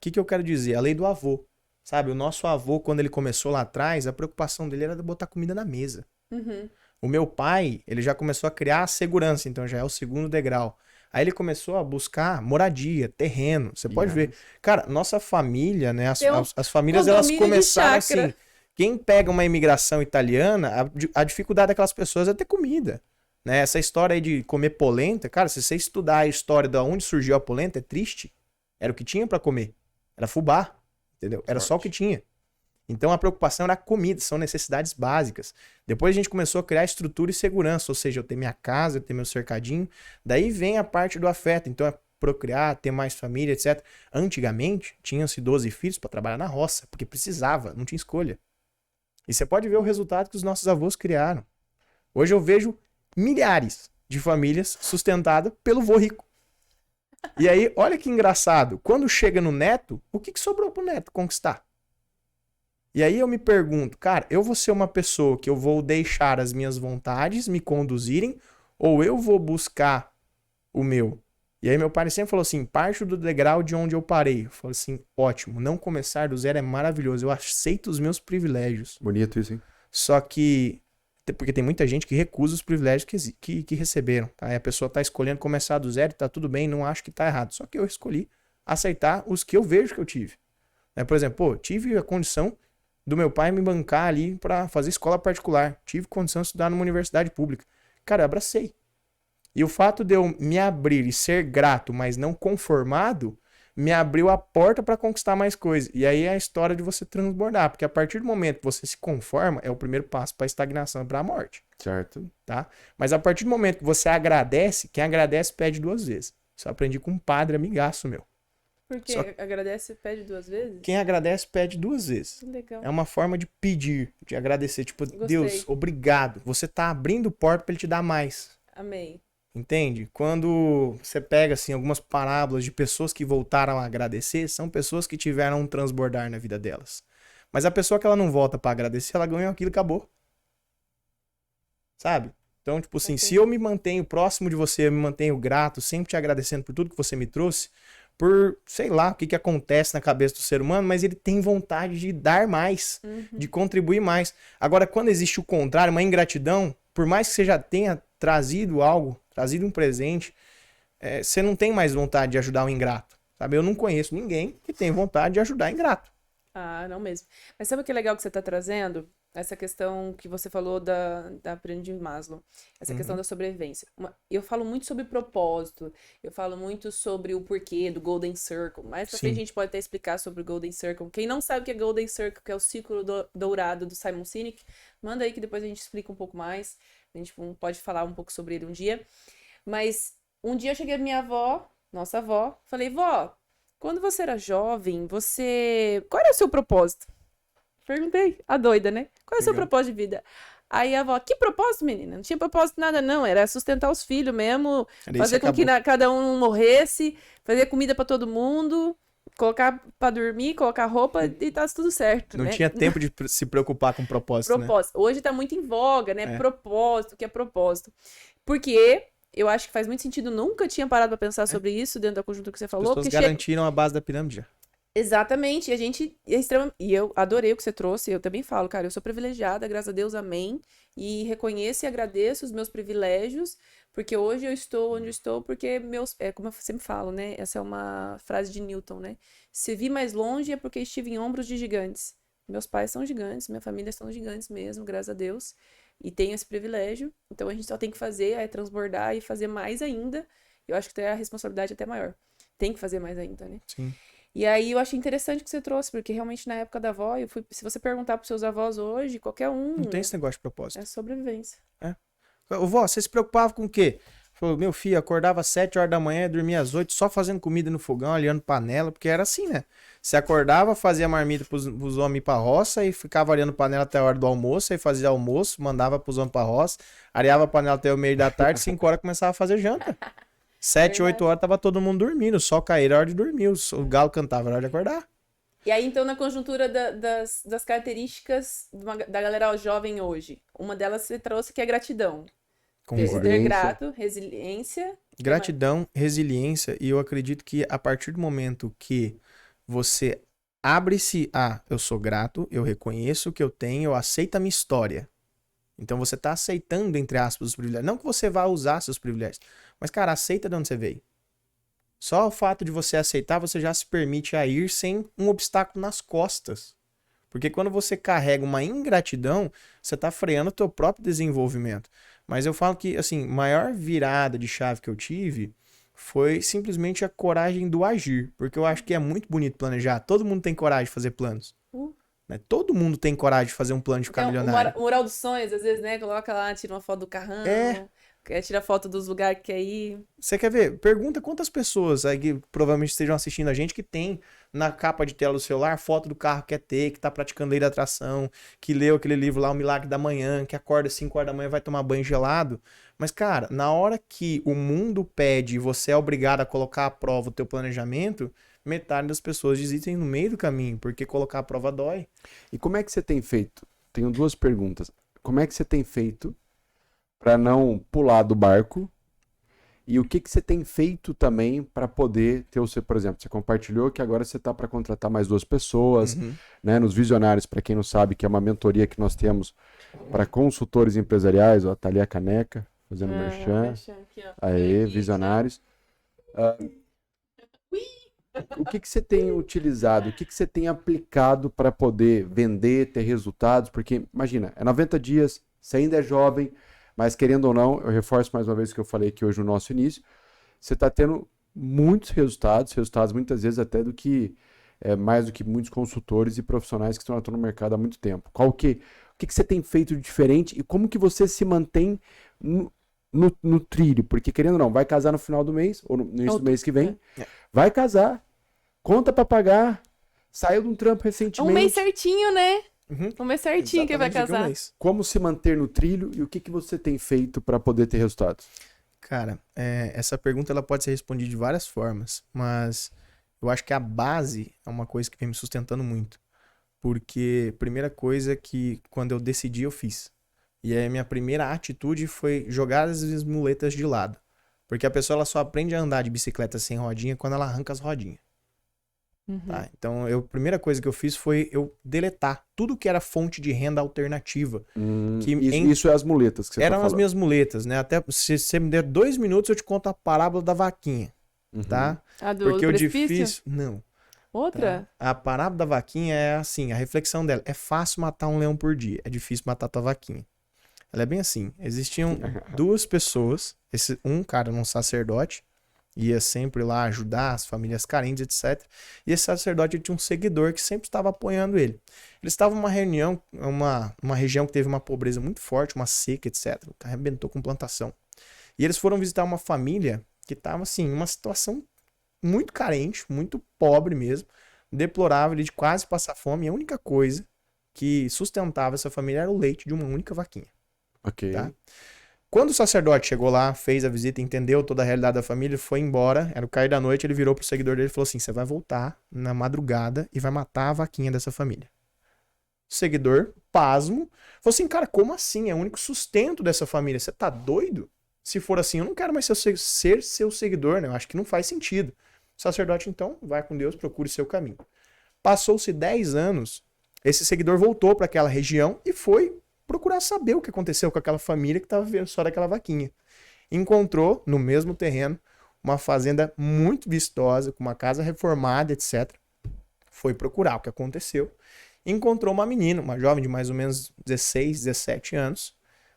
Que eu quero dizer? A lei do avô. Sabe, o nosso avô, quando ele começou lá atrás, a preocupação dele era botar comida na mesa. Uhum. O meu pai, ele já começou a criar a segurança, então já é o segundo degrau. Aí ele começou a buscar moradia, terreno. Você pode ver. Cara, nossa família, né? As famílias, elas começaram assim. Quem pega uma imigração italiana, a dificuldade daquelas pessoas é ter comida. Né? Essa história aí de comer polenta, cara, se você estudar a história de onde surgiu a polenta, é triste. Era o que tinha pra comer. Era fubá, entendeu? Era só o que tinha. Então a preocupação era a comida, são necessidades básicas. Depois a gente começou a criar estrutura e segurança, ou seja, eu ter minha casa, eu ter meu cercadinho. Daí vem a parte do afeto, então é procriar, ter mais família, etc. Antigamente, tinham-se 12 filhos para trabalhar na roça, porque precisava, não tinha escolha. E você pode ver o resultado que os nossos avós criaram. Hoje eu vejo milhares de famílias sustentadas pelo vô rico. E aí, olha que engraçado, quando chega no neto, o que sobrou pro neto conquistar? E aí eu me pergunto, cara, eu vou ser uma pessoa que eu vou deixar as minhas vontades me conduzirem ou eu vou buscar o meu? E aí meu pai sempre falou assim, parte do degrau de onde eu parei. Eu falei assim, ótimo, não começar do zero é maravilhoso, eu aceito os meus privilégios. Bonito isso, hein? Só que, porque tem muita gente que recusa os privilégios que receberam, tá? Aí a pessoa tá escolhendo começar do zero, tá tudo bem, não acho que tá errado. Só que eu escolhi aceitar os que eu vejo que eu tive. Por exemplo, tive a condição do meu pai me bancar ali pra fazer escola particular. Tive condição de estudar numa universidade pública. Cara, eu abracei. E o fato de eu me abrir e ser grato, mas não conformado, me abriu a porta pra conquistar mais coisas. E aí é a história de você transbordar. Porque a partir do momento que você se conforma, é o primeiro passo pra estagnação, pra morte. Certo. Tá? Mas a partir do momento que você agradece, quem agradece pede 2 vezes. Isso eu aprendi com um padre amigaço meu. Porque agradece e pede 2 vezes? Quem agradece pede 2 vezes. Legal. É uma forma de pedir, de agradecer. Tipo, Gostei. Deus, obrigado. Você tá abrindo porta pra ele te dar mais. Amei. Entende? Quando você pega, assim, algumas parábolas de pessoas que voltaram a agradecer, são pessoas que tiveram um transbordar na vida delas. Mas a pessoa que ela não volta pra agradecer, ela ganhou aquilo e acabou. Sabe? Então, tipo assim, se eu me mantenho próximo de você, eu me mantenho grato, sempre te agradecendo por tudo que você me trouxe, por, sei lá, o que acontece na cabeça do ser humano, mas ele tem vontade de dar mais, de contribuir mais. Agora, quando existe o contrário, uma ingratidão, por mais que você já tenha trazido algo, trazido um presente, você não tem mais vontade de ajudar o ingrato, sabe? Eu não conheço ninguém que tem vontade de ajudar ingrato. Ah, não mesmo. Mas sabe o que é legal que você está trazendo? Essa questão que você falou da pirâmide de Maslow, essa questão da sobrevivência. Eu falo muito sobre propósito, eu falo muito sobre o porquê do Golden Circle. Mais pra frente a gente pode até explicar sobre o Golden Circle. Quem não sabe o que é Golden Circle, que é o círculo dourado do Simon Sinek, manda aí que depois a gente explica um pouco mais. A gente pode falar um pouco sobre ele um dia. Mas um dia eu cheguei à minha avó, nossa avó, falei, vó, quando você era jovem, qual era o seu propósito? Perguntei, a doida, né? Qual é o seu propósito de vida? Aí a avó, que propósito, menina? Não tinha propósito nada, não. Era sustentar os filhos mesmo, fazer com que cada um morresse, fazer comida pra todo mundo, colocar pra dormir, colocar roupa e tá tudo certo, Não né? tinha tempo de se preocupar com propósito, né? Hoje tá muito em voga, né? Propósito, o que é propósito? Porque eu acho que faz muito sentido, nunca tinha parado pra pensar sobre isso dentro da conjuntura que você falou. As pessoas garantiram a base da pirâmide já. Exatamente, e a gente é extremamente. E eu adorei o que você trouxe, eu também falo, cara, eu sou privilegiada, graças a Deus, amém. E reconheço e agradeço os meus privilégios, porque hoje eu estou onde eu estou, porque como eu sempre falo, né? Essa é uma frase de Newton, né? Se vi mais longe é porque estive em ombros de gigantes. Meus pais são gigantes, minha família são gigantes mesmo, graças a Deus. E tenho esse privilégio, então a gente só tem que fazer, transbordar e fazer mais ainda. Eu acho que tem a responsabilidade até maior. Tem que fazer mais ainda, né? Sim. E aí eu achei interessante que você trouxe, porque realmente na época da avó, se você perguntar pros seus avós hoje, qualquer um... Não tem esse negócio de propósito. É sobrevivência. Ô, vó, você se preocupava com o quê? Falou, meu filho, acordava às 7 horas da manhã, dormia às 8, só fazendo comida no fogão, olhando panela, porque era assim, né? Você acordava, fazia marmita pros homens ir pra roça e ficava olhando panela até a hora do almoço, aí fazia almoço, mandava pros homens pra roça, areava a panela até o meio da tarde, 5 horas começava a fazer janta. 7, 8 horas tava todo mundo dormindo, o sol caía, era hora de dormir, o galo cantava, era hora de acordar. E aí, então, na conjuntura das características da galera jovem hoje, uma delas você trouxe que é gratidão. Concordo. Ser grato, resiliência. Gratidão, resiliência, e eu acredito que a partir do momento que você abre-se a eu sou grato, eu reconheço o que eu tenho, eu aceito a minha história. Então você tá aceitando, entre aspas, os privilégios. Não que você vá usar seus privilégios, mas, cara, aceita de onde você veio. Só o fato de você aceitar, você já se permite a ir sem um obstáculo nas costas. Porque quando você carrega uma ingratidão, você tá freando o teu próprio desenvolvimento. Mas eu falo que, assim, maior virada de chave que eu tive foi simplesmente a coragem do agir. Porque eu acho que é muito bonito planejar. Todo mundo tem coragem de fazer planos. Né? Todo mundo tem coragem de fazer um plano de ficar milionário. O mural dos sonhos, às vezes, né? Coloca lá, tira uma foto do carrão. Tira foto dos lugares que quer ir. Você quer ver? Pergunta quantas pessoas aí que provavelmente estejam assistindo a gente que tem na capa de tela do celular foto do carro que quer ter, que tá praticando lei da atração, que leu aquele livro lá, O Milagre da Manhã, que acorda às 5 horas da manhã e vai tomar banho gelado. Mas, cara, na hora que o mundo pede e você é obrigado a colocar à prova o teu planejamento, metade das pessoas desistem no meio do caminho, porque colocar à prova dói. E como é que você tem feito? Tenho duas perguntas. Como é que você tem feito para não pular do barco? E o que você tem feito também para poder ter o seu, por exemplo, você compartilhou que agora você está para contratar mais 2 pessoas, né, nos Visionários, para quem não sabe, que é uma mentoria que nós temos para consultores empresariais, ó, a Thalia Caneca, fazendo merchan. Aê, Visionários. O que você tem utilizado, o que você tem aplicado para poder vender, ter resultados? Porque, imagina, é 90 dias, você ainda é jovem, mas querendo ou não, eu reforço mais uma vez o que eu falei aqui hoje no nosso início, você está tendo muitos resultados muitas vezes até do que, mais do que muitos consultores e profissionais que estão atuando no mercado há muito tempo. O que você tem feito de diferente e como que você se mantém no trilho? Porque querendo ou não, vai casar no final do mês, ou no início do mês que vem, vai casar, conta para pagar, saiu de um trampo recentemente. Um mês certinho, né? Um mês certinho que vai casar. Como se manter no trilho e o que você tem feito para poder ter resultados? Cara, essa pergunta ela pode ser respondida de várias formas, mas eu acho que a base é uma coisa que vem me sustentando muito. Porque primeira coisa que quando eu decidi eu fiz. E a minha primeira atitude foi jogar as muletas de lado. Porque a pessoa ela só aprende a andar de bicicleta sem rodinha quando ela arranca as rodinhas. Tá? Então, a primeira coisa que eu fiz foi eu deletar tudo que era fonte de renda alternativa. Isso é as muletas que você eram tá as minhas muletas, né? Até se você me der 2 minutos, eu te conto a parábola da vaquinha, tá? Porque o difícil... Não. Outra? Tá? A parábola da vaquinha é assim, a reflexão dela. É fácil matar um leão por dia, é difícil matar tua vaquinha. Ela é bem assim. Existiam 2 pessoas, um cara, um sacerdote, ia sempre lá ajudar as famílias carentes, etc. E esse sacerdote tinha um seguidor que sempre estava apoiando ele. Eles estavam numa reunião, uma região que teve uma pobreza muito forte, uma seca, etc. Arrebentou com plantação. E eles foram visitar uma família que estava, assim, em uma situação muito carente, muito pobre mesmo, deplorável, de quase passar fome. E a única coisa que sustentava essa família era o leite de uma única vaquinha. Ok. Tá? Quando o sacerdote chegou lá, fez a visita, entendeu toda a realidade da família, foi embora, era o cair da noite, ele virou pro seguidor dele e falou assim, você vai voltar na madrugada e vai matar a vaquinha dessa família. O seguidor, pasmo, falou assim, cara, como assim? É o único sustento dessa família. Você tá doido? Se for assim, eu não quero mais ser seu seguidor, né? Eu acho que não faz sentido. O sacerdote, então, vai com Deus, procure seu caminho. Passou-se 10 anos, esse seguidor voltou para aquela região e foi procurar saber o que aconteceu com aquela família que estava vivendo só daquela vaquinha. Encontrou, no mesmo terreno, uma fazenda muito vistosa, com uma casa reformada, etc. Foi procurar o que aconteceu. Encontrou uma menina, uma jovem de mais ou menos 16, 17 anos.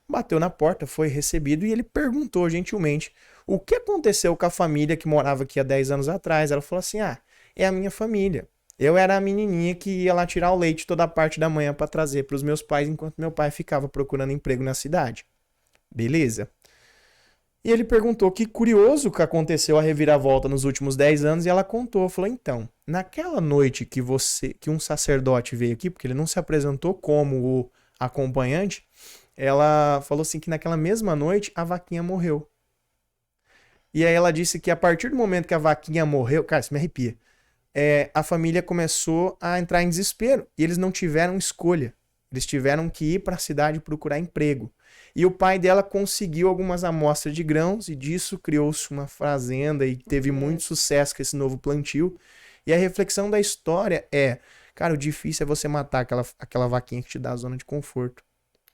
Bateu na porta, foi recebido e ele perguntou gentilmente o que aconteceu com a família que morava aqui há 10 anos atrás. Ela falou assim, é a minha família. Eu era a menininha que ia lá tirar o leite toda a parte da manhã para trazer para os meus pais, enquanto meu pai ficava procurando emprego na cidade. Beleza? E ele perguntou que curioso que aconteceu a reviravolta nos últimos 10 anos, e ela contou, falou, então, naquela noite que um sacerdote veio aqui, porque ele não se apresentou como o acompanhante, ela falou assim que naquela mesma noite a vaquinha morreu. E aí ela disse que a partir do momento que a vaquinha morreu, cara, isso me arrepia, a família começou a entrar em desespero, e eles não tiveram escolha. Eles tiveram que ir para a cidade procurar emprego. E o pai dela conseguiu algumas amostras de grãos e disso criou-se uma fazenda e teve muito sucesso com esse novo plantio. E a reflexão da história cara, o difícil é você matar aquela vaquinha que te dá a zona de conforto.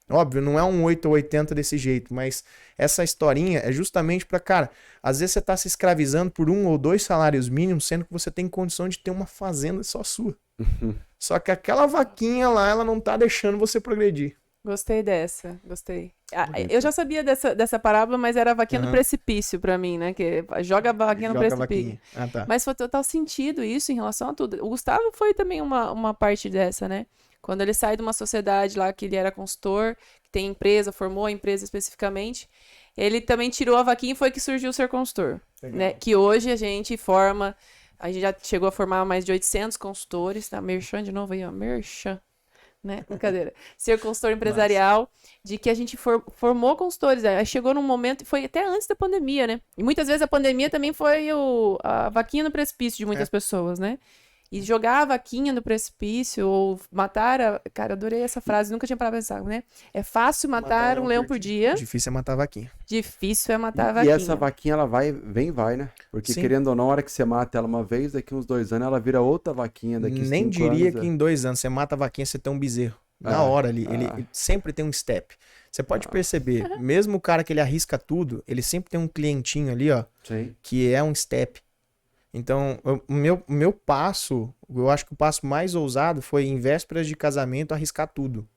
Óbvio, não é um 8 ou 80 desse jeito, mas essa historinha é justamente para, cara, às vezes você tá se escravizando por 1 ou 2 salários mínimos, sendo que você tem condição de ter uma fazenda só sua. Só que aquela vaquinha lá, ela não tá deixando você progredir. Gostei dessa, gostei. Eu já sabia dessa parábola, mas era a vaquinha no precipício pra mim, né? Que joga a vaquinha no precipício. Tá. Mas foi total sentido isso em relação a tudo. O Gustavo foi também uma parte dessa, né? Quando ele sai de uma sociedade lá que ele era consultor, que tem empresa, formou a empresa especificamente, ele também tirou a vaquinha e foi que surgiu o Ser Consultor, né? Que hoje a gente já chegou a formar mais de 800 consultores, tá? Merchan de novo aí, ó, merchan. Né? Brincadeira. Ser consultor empresarial, de que a gente formou consultores. Aí chegou num momento, foi até antes da pandemia, né? E muitas vezes a pandemia também foi a vaquinha no precipício de muitas pessoas, né? E jogar a vaquinha no precipício ou matar Cara, adorei essa frase, nunca tinha parado pra pensar, né? É fácil matar um leão por dia. Difícil é matar a vaquinha. Difícil é matar a E vaquinha. essa vaquinha, ela vai, né? Porque Sim. querendo ou não, a hora que você mata ela uma vez, daqui uns 2 anos, ela vira outra vaquinha. Daqui Nem 5 diria anos, que em 2 anos você mata a vaquinha, você tem um bezerro. Na hora ali, ele sempre tem um step. Você pode perceber, mesmo o cara que ele arrisca tudo, ele sempre tem um clientinho ali, ó, Sim. que é um step. Então, o meu passo, eu acho que o passo mais ousado foi em vésperas de casamento arriscar tudo.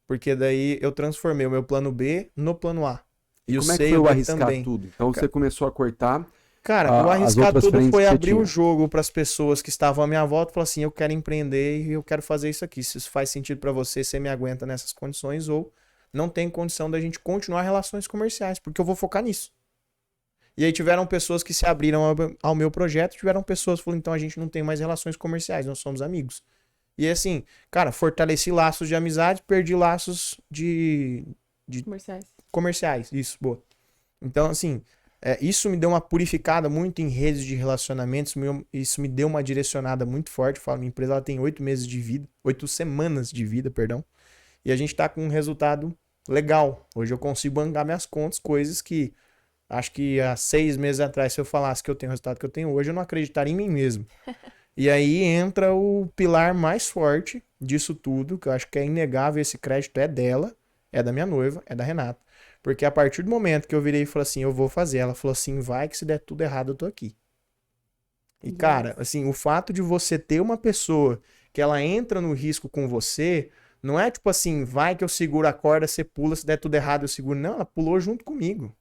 Porque daí eu transformei o meu plano B no plano A. E o como é C que foi e o D arriscar também. tudo? Então você começou a cortar. Cara, o as arriscar outras tudo frentes foi que você abrir o tinha. jogo para as pessoas que estavam à minha volta e falar assim, eu quero empreender e eu quero fazer isso aqui. Se isso faz sentido para você, você me aguenta nessas condições ou não tem condição da gente continuar relações comerciais, porque eu vou focar nisso. E aí tiveram pessoas que se abriram ao meu projeto, tiveram pessoas que falaram, então a gente não tem mais relações comerciais, nós somos amigos. E assim, cara, fortaleci laços de amizade, perdi laços de comerciais. Isso, boa. Então, assim, isso me deu uma purificada muito em redes de relacionamentos, isso me deu uma direcionada muito forte. Eu falo, minha empresa ela tem 8 semanas de vida, perdão. E a gente tá com um resultado legal. Hoje eu consigo bancar minhas contas, coisas que acho que há 6 meses atrás, se eu falasse que eu tenho o resultado que eu tenho hoje, eu não acreditaria em mim mesmo. E aí entra o pilar mais forte disso tudo, que eu acho que é inegável, esse crédito é dela, é da minha noiva, é da Renata. Porque a partir do momento que eu virei e falei assim, eu vou fazer, ela falou assim, vai que se der tudo errado eu tô aqui. E cara, assim, o fato de você ter uma pessoa que ela entra no risco com você, não é tipo assim, vai que eu seguro a corda, você pula, se der tudo errado eu seguro. Não, ela pulou junto comigo.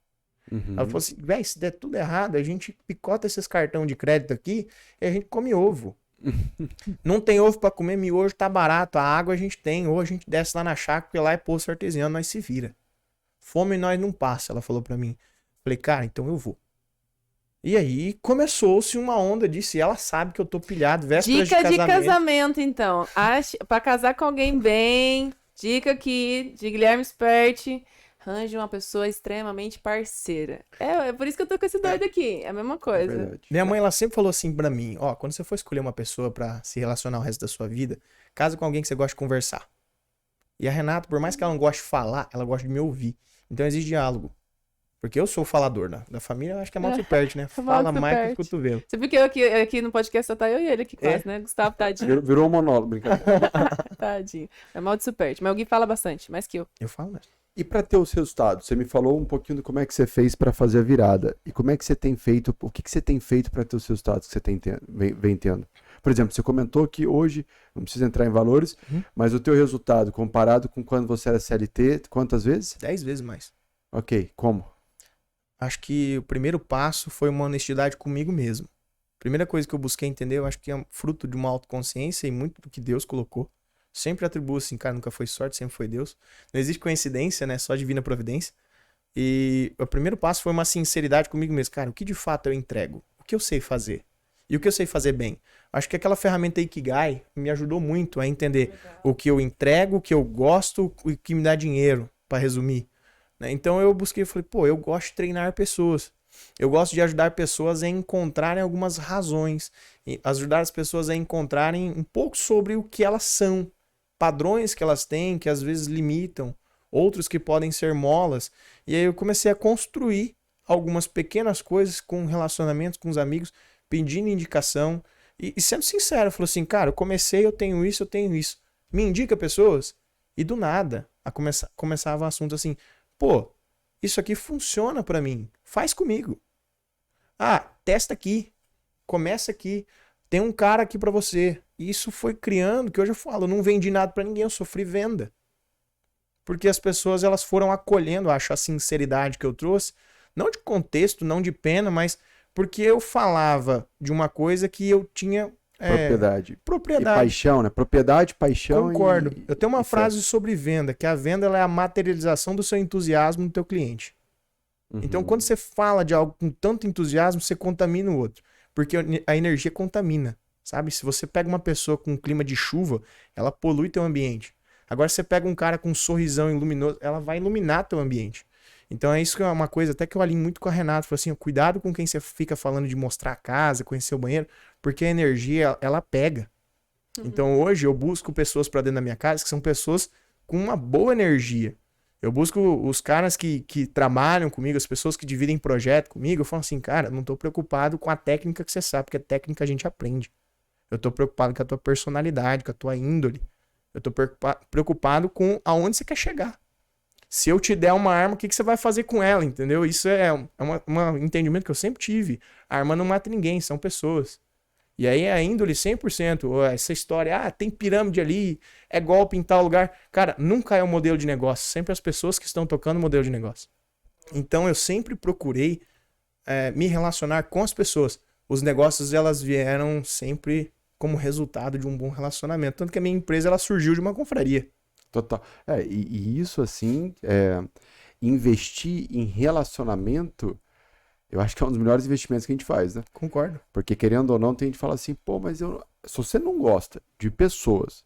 Ela falou assim, véi, se der tudo errado, a gente picota esses cartão de crédito aqui e a gente come ovo. Não tem ovo pra comer, miojo tá barato, a água a gente tem, ou a gente desce lá na chácara, porque lá é poço artesiano, nós se vira. Fome nós não passa, ela falou pra mim. Falei, cara, então eu vou. E aí começou-se uma onda disso, e ela sabe que eu tô pilhado, vésperas Dica de casamento, então. Pra casar com alguém bem, dica aqui de Guilherme Sperti. Arranje uma pessoa extremamente parceira. É por isso que eu tô com esse doido aqui. É a mesma coisa. Minha mãe, ela sempre falou assim pra mim, ó, quando você for escolher uma pessoa pra se relacionar o resto da sua vida, casa com alguém que você gosta de conversar. E a Renata, por mais que ela não goste de falar, ela gosta de me ouvir. Então existe diálogo. Porque eu sou o falador da família, eu acho que é mal se perde, né? Fala mais que o cotovelo. Você viu que aqui no podcast só tá eu e ele aqui quase, né? Gustavo, tadinho. Virou um monólogo, brincadeira. Tadinho. É mal de superte. Mas o Gui fala bastante, mais que eu. Eu falo, né? E para ter os resultados, você me falou um pouquinho de como é que você fez para fazer a virada. E como é que você tem feito, o que você tem feito para ter os resultados que você vem tendo? Por exemplo, você comentou que hoje, não precisa entrar em valores, mas o teu resultado comparado com quando você era CLT, quantas vezes? 10 vezes mais. Ok, como? Acho que o primeiro passo foi uma honestidade comigo mesmo. Primeira coisa que eu busquei entender, eu acho que é fruto de uma autoconsciência e muito do que Deus colocou. Sempre atribuo assim, cara, nunca foi sorte, sempre foi Deus. Não existe coincidência, né? Só divina providência. E o primeiro passo foi uma sinceridade comigo mesmo. Cara, o que de fato eu entrego? O que eu sei fazer? E o que eu sei fazer bem? Acho que aquela ferramenta Ikigai me ajudou muito a entender o que eu entrego, o que eu gosto e o que me dá dinheiro, para resumir. Né? Então eu busquei e falei, pô, eu gosto de treinar pessoas. Eu gosto de ajudar pessoas a encontrarem algumas razões, ajudar as pessoas a encontrarem um pouco sobre o que elas são, padrões que elas têm, que às vezes limitam, outros que podem ser molas. E aí eu comecei a construir algumas pequenas coisas com relacionamentos com os amigos, pedindo indicação e sendo sincero, falou assim, cara, eu comecei, eu tenho isso, me indica pessoas? E do nada, começava um assunto assim, pô, isso aqui funciona pra mim, faz comigo. Ah, testa aqui, começa aqui, tem um cara aqui pra você. E isso foi criando, que hoje eu falo, eu não vendi nada pra ninguém, eu sofri venda. Porque as pessoas elas foram acolhendo, acho, a sinceridade que eu trouxe, não de contexto, não de pena, mas porque eu falava de uma coisa que eu tinha propriedade. E paixão, né? Propriedade, paixão. Concordo. Eu tenho uma frase sobre venda, que a venda ela é a materialização do seu entusiasmo no teu cliente. Uhum. Então, quando você fala de algo com tanto entusiasmo, você contamina o outro. Porque a energia contamina, sabe? Se você pega uma pessoa com um clima de chuva, ela polui teu ambiente. Agora, você pega um cara com um sorrisão luminoso, ela vai iluminar teu ambiente. Então, é isso que é uma coisa, até que eu alinho muito com a Renata. Falei assim, cuidado com quem você fica falando de mostrar a casa, conhecer o banheiro, porque a energia, ela pega. Então, hoje, eu busco pessoas para dentro da minha casa que são pessoas com uma boa energia. Eu busco os caras que trabalham comigo, as pessoas que dividem projeto comigo. Eu falo assim, cara, não tô preocupado com a técnica que você sabe, porque a técnica a gente aprende. Eu tô preocupado com a tua personalidade, com a tua índole. Eu tô preocupado com aonde você quer chegar. Se eu te der uma arma, o que você vai fazer com ela, entendeu? Isso é um entendimento que eu sempre tive. A arma não mata ninguém, são pessoas. E aí a índole 100%, essa história, tem pirâmide ali, é golpe em tal lugar. Cara, nunca é um modelo de negócio, sempre as pessoas que estão tocando o modelo de negócio. Então eu sempre procurei me relacionar com as pessoas. Os negócios, elas vieram sempre como resultado de um bom relacionamento. Tanto que a minha empresa, ela surgiu de uma confraria. Total. E isso, assim, investir em relacionamento, eu acho que é um dos melhores investimentos que a gente faz, né? Concordo. Porque, querendo ou não, tem gente que fala assim, pô, mas se você não gosta de pessoas,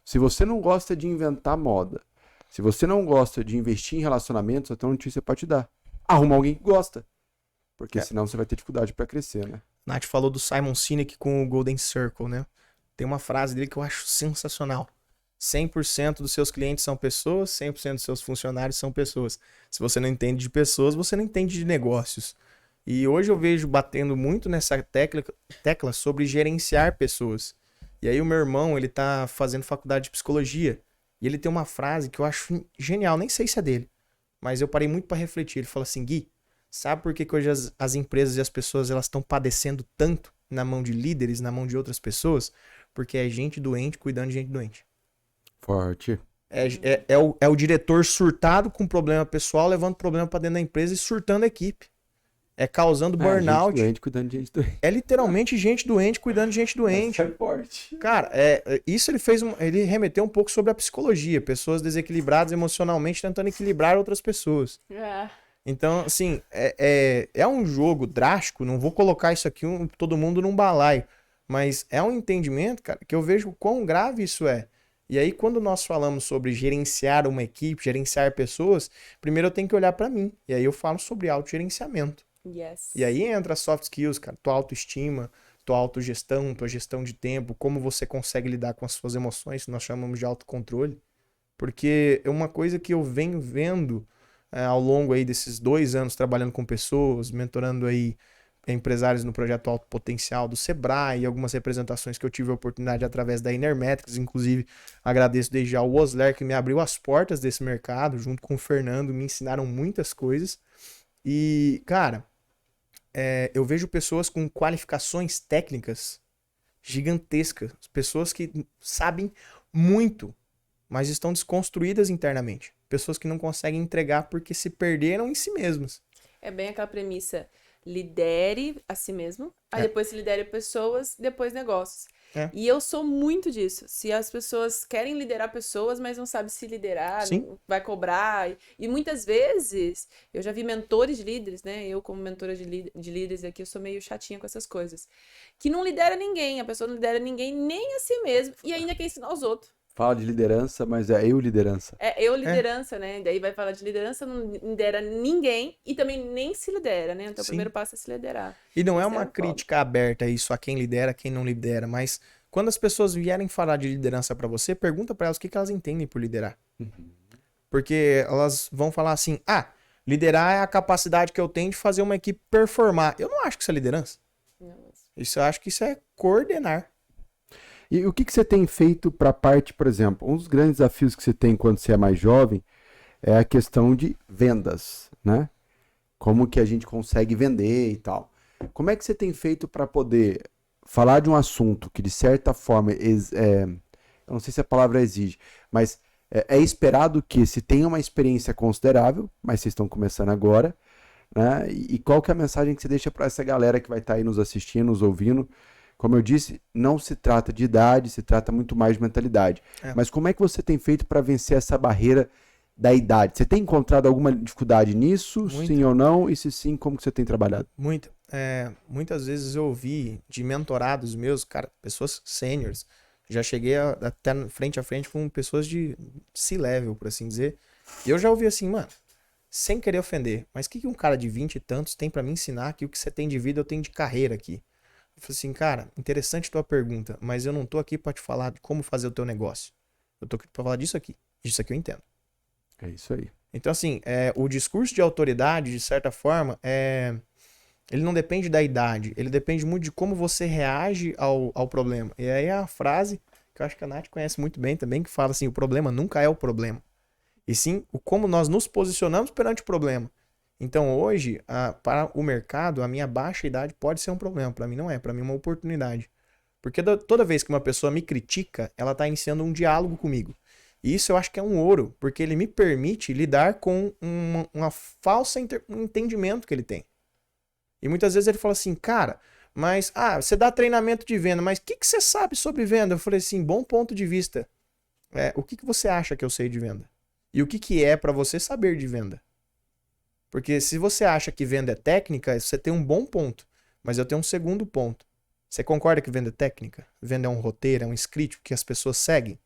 se você não gosta de inventar moda, se você não gosta de investir em relacionamentos, eu tenho uma notícia pra te dar. Arruma alguém que gosta. Porque senão você vai ter dificuldade pra crescer, né? Nath falou do Simon Sinek com o Golden Circle, né? Tem uma frase dele que eu acho sensacional. 100% dos seus clientes são pessoas, 100% dos seus funcionários são pessoas. Se você não entende de pessoas, você não entende de negócios. E hoje eu vejo batendo muito nessa tecla sobre gerenciar pessoas. E aí o meu irmão, ele tá fazendo faculdade de psicologia. E ele tem uma frase que eu acho genial, nem sei se é dele. Mas eu parei muito para refletir. Ele fala assim, Gui, sabe por que hoje as empresas e as pessoas elas estão padecendo tanto na mão de líderes, na mão de outras pessoas? Porque é gente doente cuidando de gente doente. Forte. É o diretor surtado com problema pessoal, levando problema para dentro da empresa e surtando a equipe. É causando burnout. Gente doente cuidando de gente doente. É literalmente gente doente cuidando de gente doente. É forte. Cara, isso ele remeteu um pouco sobre a psicologia. Pessoas desequilibradas emocionalmente tentando equilibrar outras pessoas. Então, assim, é um jogo drástico. Não vou colocar isso aqui todo mundo num balaio. Mas é um entendimento, cara, que eu vejo o quão grave isso é. E aí, quando nós falamos sobre gerenciar uma equipe, gerenciar pessoas, primeiro eu tenho que olhar para mim. E aí eu falo sobre autogerenciamento. Yes. E aí entra soft skills, cara, tua autoestima, tua autogestão, tua gestão de tempo, como você consegue lidar com as suas emoções, que nós chamamos de autocontrole. Porque é uma coisa que eu venho vendo ao longo aí desses 2 anos trabalhando com pessoas, mentorando aí empresários no projeto Alto Potencial do Sebrae e algumas representações que eu tive a oportunidade através da Inermetrics, inclusive agradeço desde já o Osler que me abriu as portas desse mercado, junto com o Fernando, me ensinaram muitas coisas e, cara, eu vejo pessoas com qualificações técnicas gigantescas, pessoas que sabem muito, mas estão desconstruídas internamente, pessoas que não conseguem entregar porque se perderam em si mesmas. É bem aquela premissa. lidere a si mesmo, aí depois se lidere pessoas, depois negócios. É. E eu sou muito disso. Se as pessoas querem liderar pessoas, mas não sabem se liderar, Sim. não vai cobrar. E muitas vezes, eu já vi mentores de líderes, né? Eu, como mentora de líderes aqui, eu sou meio chatinha com essas coisas. Que não lidera ninguém, a pessoa não lidera ninguém, nem a si mesmo, e ainda quer ensinar os outros. Fala de liderança, mas é eu liderança. É eu liderança, né? Daí vai falar de liderança, não lidera ninguém e também nem se lidera, né? Então o Sim. primeiro passo é se liderar. E não é Essa uma a foda. crítica aberta isso a quem lidera, quem não lidera, mas quando as pessoas vierem falar de liderança pra você, pergunta pra elas o que elas entendem por liderar. Porque elas vão falar assim: liderar é a capacidade que eu tenho de fazer uma equipe performar. Eu não acho que isso é liderança. Isso eu acho que isso é coordenar. E o que você tem feito para a parte, por exemplo, um dos grandes desafios que você tem quando você é mais jovem é a questão de vendas, né? Como que a gente consegue vender e tal. Como é que você tem feito para poder falar de um assunto que, de certa forma, eu não sei se a palavra exige, mas é esperado que se tenha uma experiência considerável, mas vocês estão começando agora, né? E qual que é a mensagem que você deixa para essa galera que vai estar aí nos assistindo, nos ouvindo? Como eu disse, não se trata de idade, se trata muito mais de mentalidade. Mas como é que você tem feito para vencer essa barreira da idade? Você tem encontrado alguma dificuldade nisso? Muita. Sim ou não? E se sim, como que você tem trabalhado? Muitas vezes eu ouvi de mentorados meus, cara, pessoas sêniores. Já cheguei até frente a frente com pessoas de C-level, por assim dizer. E eu já ouvi assim, mano, sem querer ofender, mas o que um cara de 20 e tantos tem pra me ensinar que o que você tem de vida eu tenho de carreira aqui? Eu falei assim, cara, interessante tua pergunta, mas eu não tô aqui pra te falar de como fazer o teu negócio. Eu tô aqui pra falar disso aqui. Disso aqui eu entendo. É isso aí. Então, assim, o discurso de autoridade, de certa forma, ele não depende da idade, ele depende muito de como você reage ao problema. E aí a frase, que eu acho que a Nath conhece muito bem também, que fala assim, o problema nunca é o problema. E sim, como nós nos posicionamos perante o problema. Então hoje, para o mercado, a minha baixa idade pode ser um problema. Para mim não é, para mim é uma oportunidade. Porque toda vez que uma pessoa me critica, ela está iniciando um diálogo comigo. E isso eu acho que é um ouro, porque ele me permite lidar com uma falsa entendimento que ele tem. E muitas vezes ele fala assim, cara, mas você dá treinamento de venda, mas o que você sabe sobre venda? Eu falei assim, bom ponto de vista. O que você acha que eu sei de venda? E o que é para você saber de venda? Porque se você acha que venda é técnica, você tem um bom ponto. Mas eu tenho um segundo ponto. Você concorda que venda é técnica? Venda é um roteiro, é um script que as pessoas seguem?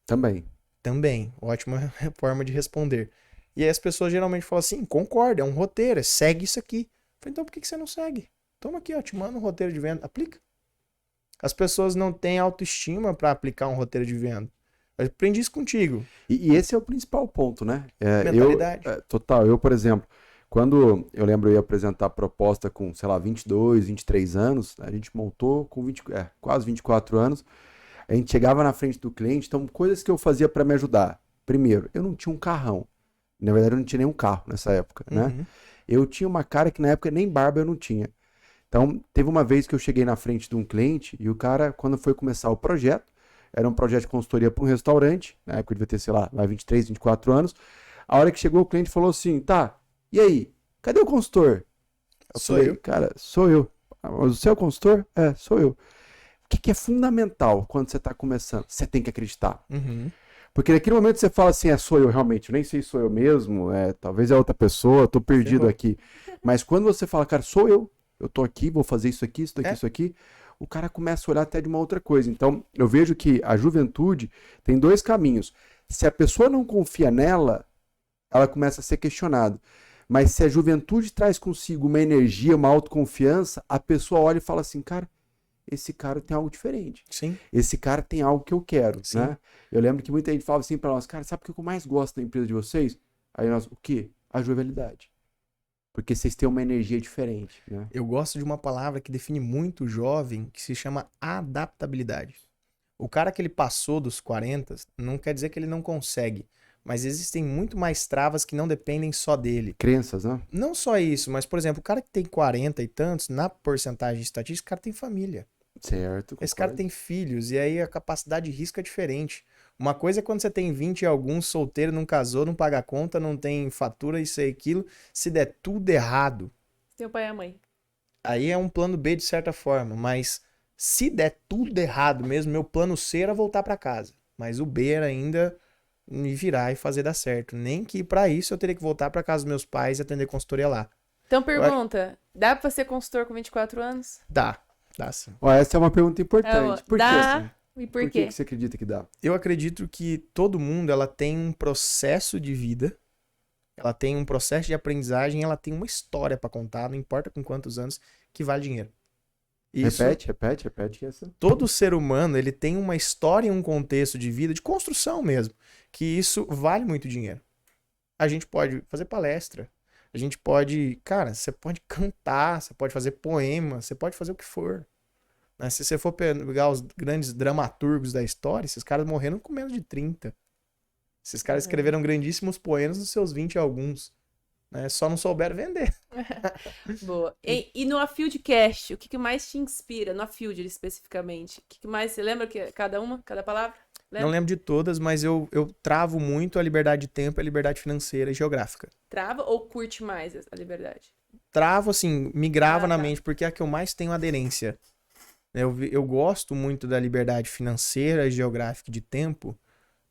Também. Também. Ótima forma de responder. E aí as pessoas geralmente falam assim, concorda, é um roteiro, segue isso aqui. Eu falei, então por que você não segue? Toma aqui, ó, te mando um roteiro de venda, aplica. As pessoas não têm autoestima para aplicar um roteiro de venda. Eu aprendi isso contigo. E esse é o principal ponto, né? Mentalidade. Total. Eu, por exemplo, quando eu lembro eu ia apresentar a proposta com, sei lá, 22, 23 anos, a gente montou com quase 24 anos, a gente chegava na frente do cliente, então coisas que eu fazia para me ajudar. Primeiro, eu não tinha um carrão. Na verdade, eu não tinha nenhum carro nessa época, né? Eu tinha uma cara que na época nem barba eu não tinha. Então, teve uma vez que eu cheguei na frente de um cliente e o cara, quando foi começar o projeto, era um projeto de consultoria para um restaurante, na época eu devia ter, sei lá, 23, 24 anos. A hora que chegou o cliente falou assim, tá, e aí, cadê o consultor? Eu falei, cara, sou eu. Mas você é o consultor? É, sou eu. O que é fundamental quando você está começando? Você tem que acreditar. Porque naquele momento você fala assim, sou eu realmente, eu nem sei se sou eu mesmo, talvez é outra pessoa, tô perdido aqui. Mas quando você fala, cara, sou eu tô aqui, vou fazer isso aqui, isso aqui, o cara começa a olhar até de uma outra coisa. Então, eu vejo que a juventude tem dois caminhos. Se a pessoa não confia nela, ela começa a ser questionada. Mas se a juventude traz consigo uma energia, uma autoconfiança, a pessoa olha e fala assim, cara, esse cara tem algo diferente. Sim. Esse cara tem algo que eu quero, Sim. né? Eu lembro que muita gente falava assim pra nós, cara, sabe o que eu mais gosto da empresa de vocês? Aí nós, o quê? A jovialidade. Porque vocês têm uma energia diferente, né? Eu gosto de uma palavra que define muito o jovem, que se chama adaptabilidade. O cara que ele passou dos 40, não quer dizer que ele não consegue, mas existem muito mais travas que não dependem só dele. Crenças, né? Não só isso, mas, por exemplo, o cara que tem 40 e tantos, na porcentagem estatística, o cara tem família. Certo. Esse cara tem filhos, e aí a capacidade de risco é diferente. Uma coisa é quando você tem 20 e alguns, solteiro, não casou, não paga conta, não tem fatura, isso e aquilo. Se der tudo errado. Seu pai e a mãe. Aí é um plano B de certa forma, mas se der tudo errado mesmo, meu plano C era voltar pra casa. Mas o B era ainda me virar e fazer dar certo. Nem que pra isso eu teria que voltar pra casa dos meus pais e atender consultoria lá. Então, pergunta, dá pra ser consultor com 24 anos? Dá sim. Ó, essa é uma pergunta importante. Por dá, quê? e Por por quê? que você acredita que dá? Eu acredito que todo mundo ela tem um processo de vida, ela tem um processo de aprendizagem, ela tem uma história pra contar, não importa com quantos anos, que vale dinheiro. Isso, Repete essa. todo ser humano ele tem uma história e um contexto de vida, de construção mesmo, que isso vale muito dinheiro. A gente pode fazer palestra, a gente pode, cara, você pode cantar, você pode fazer poema, você pode fazer o que for. Né? Se você for pegar os grandes dramaturgos da história, esses caras morreram com menos de 30. Esses caras escreveram grandíssimos poemas nos seus 20 e alguns. Né? Só não souberam vender. Boa. E no Afieldcast, o que mais te inspira? No Afield, especificamente. O que mais? Você lembra que cada palavra? Lembra? Não lembro de todas, mas eu travo muito a liberdade de tempo e a liberdade financeira e geográfica. Trava ou curte mais a liberdade? Travo, assim, me grava na tá. mente, porque é a que eu mais tenho aderência. Eu gosto muito da liberdade financeira e geográfica de tempo,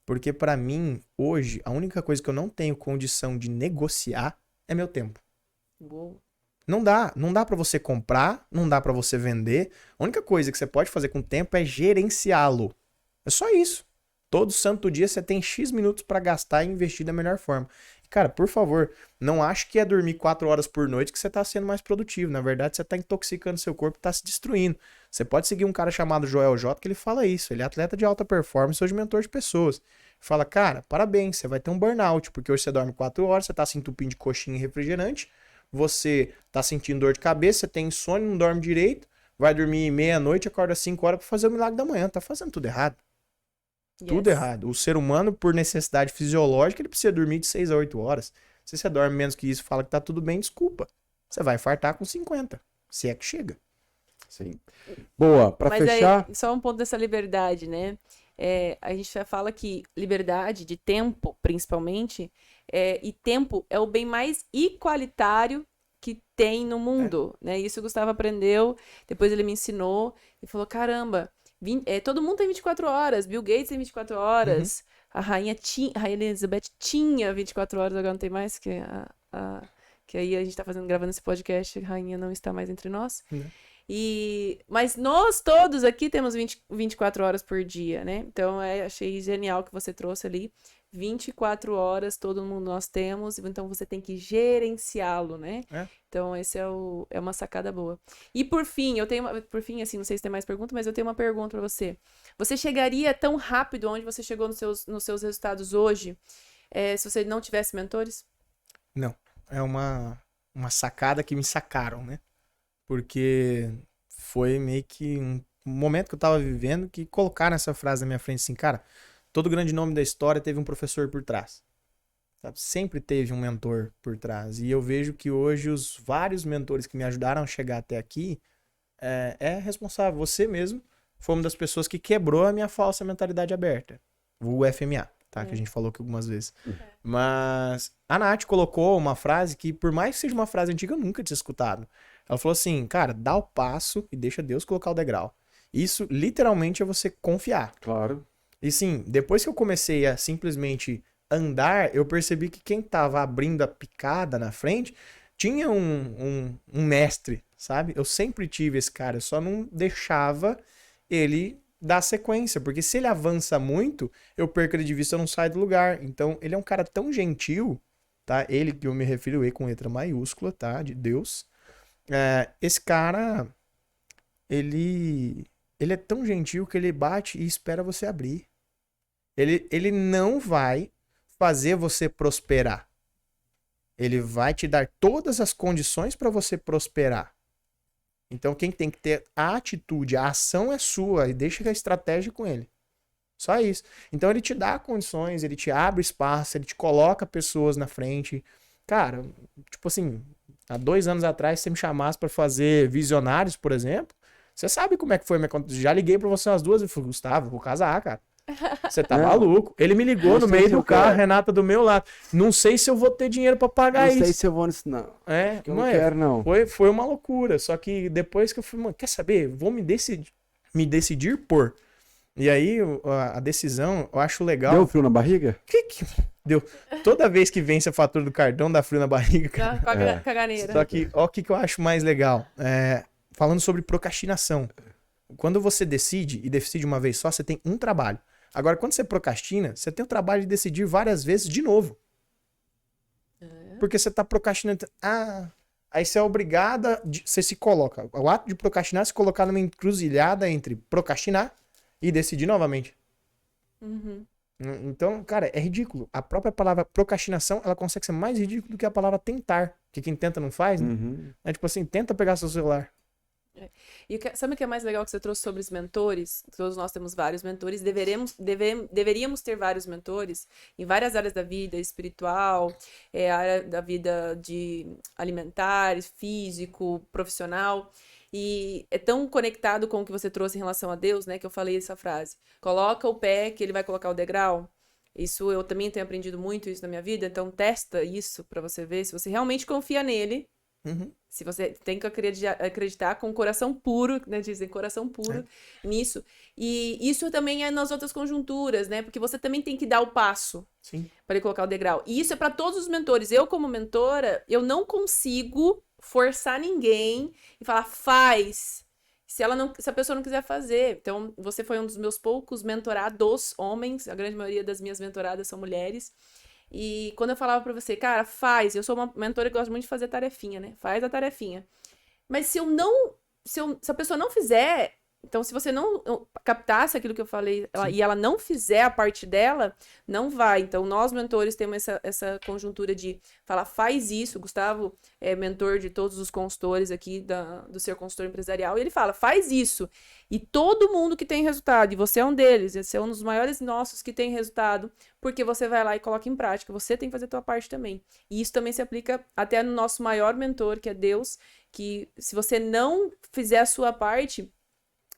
porque pra mim, hoje, a única coisa que eu não tenho condição de negociar é meu tempo. Uou. Não dá para você comprar, não dá pra você vender. A única coisa que você pode fazer com o tempo é gerenciá-lo. É só isso. Todo santo dia você tem X minutos pra gastar e investir da melhor forma. Cara, por favor, não ache que é dormir 4 horas por noite que você tá sendo mais produtivo. Na verdade, você tá intoxicando seu corpo e tá se destruindo. Você pode seguir um cara chamado Joel J, que ele fala isso. Ele é atleta de alta performance, hoje mentor de pessoas. Fala, cara, parabéns, você vai ter um burnout, porque hoje você dorme 4 horas, você tá se entupindo de coxinha e refrigerante, você tá sentindo dor de cabeça, você tem insônia, não dorme direito, vai dormir meia-noite, acorda 5 horas pra fazer o milagre da manhã. Tá fazendo tudo errado. Tudo errado. O ser humano, por necessidade fisiológica, ele precisa dormir de 6 a 8 horas. Se você dorme menos que isso e fala que tá tudo bem, desculpa. Você vai infartar com 50. Se é que chega. Sim. Boa, pra Mas fechar. aí, só um ponto dessa liberdade, né? A gente já fala que liberdade de tempo, principalmente, e tempo é o bem mais igualitário que tem no mundo, né? Isso o Gustavo aprendeu, depois ele me ensinou e falou, caramba, todo mundo tem 24 horas, Bill Gates tem 24 horas, a Rainha Elizabeth tinha 24 horas, agora não tem mais, que aí a gente tá gravando esse podcast, a Rainha não está mais entre nós. Mas nós todos aqui temos 24 horas por dia, né? Então, achei genial que você trouxe ali. 24 horas todo mundo nós temos, então você tem que gerenciá-lo, né? Então, esse é uma sacada boa. E por fim, assim, não sei se tem mais pergunta, mas eu tenho uma pergunta pra você. Você chegaria tão rápido onde você chegou nos seus resultados hoje, se você não tivesse mentores? Não. É uma sacada que me sacaram, né? Porque foi meio que um momento que eu tava vivendo que colocaram essa frase na minha frente assim, cara, todo grande nome da história teve um professor por trás. Sabe? Sempre teve um mentor por trás. E eu vejo que hoje os vários mentores que me ajudaram a chegar até aqui é responsável. Você mesmo foi uma das pessoas que quebrou a minha falsa mentalidade aberta. O FMA, tá? Que a gente falou aqui algumas vezes. Mas a Nath colocou uma frase que, por mais que seja uma frase antiga, eu nunca tinha escutado. Ela falou assim, cara, dá o passo e deixa Deus colocar o degrau. Isso, literalmente, é você confiar. Claro. E sim, depois que eu comecei a simplesmente andar, eu percebi que quem tava abrindo a picada na frente tinha um mestre, sabe? Eu sempre tive esse cara, eu só não deixava ele dar sequência, porque se ele avança muito, eu perco ele de vista, eu não saio do lugar. Então, ele é um cara tão gentil, tá? Ele, que eu me refiro aí com letra maiúscula, tá? De Deus. Esse cara, ele é tão gentil que ele bate e espera você abrir. Ele não vai fazer você prosperar. Ele vai te dar todas as condições para você prosperar. Então, quem tem que ter a atitude, a ação é sua e deixa a estratégia com ele. Só isso. Então, ele te dá condições, ele te abre espaço, ele te coloca pessoas na frente. Cara, tipo assim, há 2 anos atrás, se você me chamasse para fazer Visionários, por exemplo, você sabe como é que foi a minha conta. Já liguei para você umas 2 e falei, Gustavo, vou casar, cara. Você tá É. maluco? Ele me ligou Não no sei meio se eu do carro, quero. Renata do meu lado. Não sei se eu vou ter dinheiro pra pagar Não sei isso. se eu vou nisso, não. É, Eu não mãe, quero, não. foi uma loucura. Só que depois que eu fui, mano, quer saber? Vou me decidir por. E aí, a decisão, eu acho legal. Deu frio na barriga? Que deu? Toda vez que vence a fatura do cartão, dá frio na barriga, cara. Com a É. caganeira. Só que, ó, o que eu acho mais legal. Falando sobre procrastinação. Quando você decide, e decide uma vez só, você tem um trabalho. Agora, quando você procrastina, você tem o trabalho de decidir várias vezes de novo. Porque você tá procrastinando. Aí você é obrigada, você se coloca. O ato de procrastinar é se colocar numa encruzilhada entre procrastinar e decidir novamente. Uhum. Então, cara, é ridículo. A própria palavra procrastinação, ela consegue ser mais ridícula do que a palavra tentar. Que quem tenta não faz, né? Uhum. É tipo assim, tenta pegar seu celular. E sabe o que é mais legal que você trouxe sobre os mentores? Todos nós temos vários mentores, deveríamos ter vários mentores em várias áreas da vida, espiritual, área da vida de alimentar, físico, profissional. E é tão conectado com o que você trouxe em relação a Deus, né? Que eu falei essa frase. Coloca o pé que ele vai colocar o degrau. Isso eu também tenho aprendido muito isso na minha vida. Então testa isso pra você ver se você realmente confia nele. Uhum. Se você tem que acreditar com coração puro, né? Dizem coração puro nisso. E isso também é nas outras conjunturas, né? Porque você também tem que dar o passo Sim. para ele colocar o degrau. E isso é para todos os mentores. Eu, como mentora, eu não consigo forçar ninguém e falar, faz. Se a pessoa não quiser fazer. Então, você foi um dos meus poucos mentorados homens. A grande maioria das minhas mentoradas são mulheres. E quando eu falava pra você, cara, faz. Eu sou uma mentora que gosta muito de fazer tarefinha, né? Faz a tarefinha. Mas se a pessoa não fizer, então se você não captasse aquilo que eu falei e ela não fizer a parte dela, não vai. Então nós mentores temos essa conjuntura de falar, faz isso. Gustavo é mentor de todos os consultores aqui do Ser Consultor Empresarial, e ele fala, faz isso. E todo mundo que tem resultado, e você é um deles, você é um dos maiores nossos que tem resultado, porque você vai lá e coloca em prática, você tem que fazer a tua parte também. E isso também se aplica até no nosso maior mentor, que é Deus, que se você não fizer a sua parte,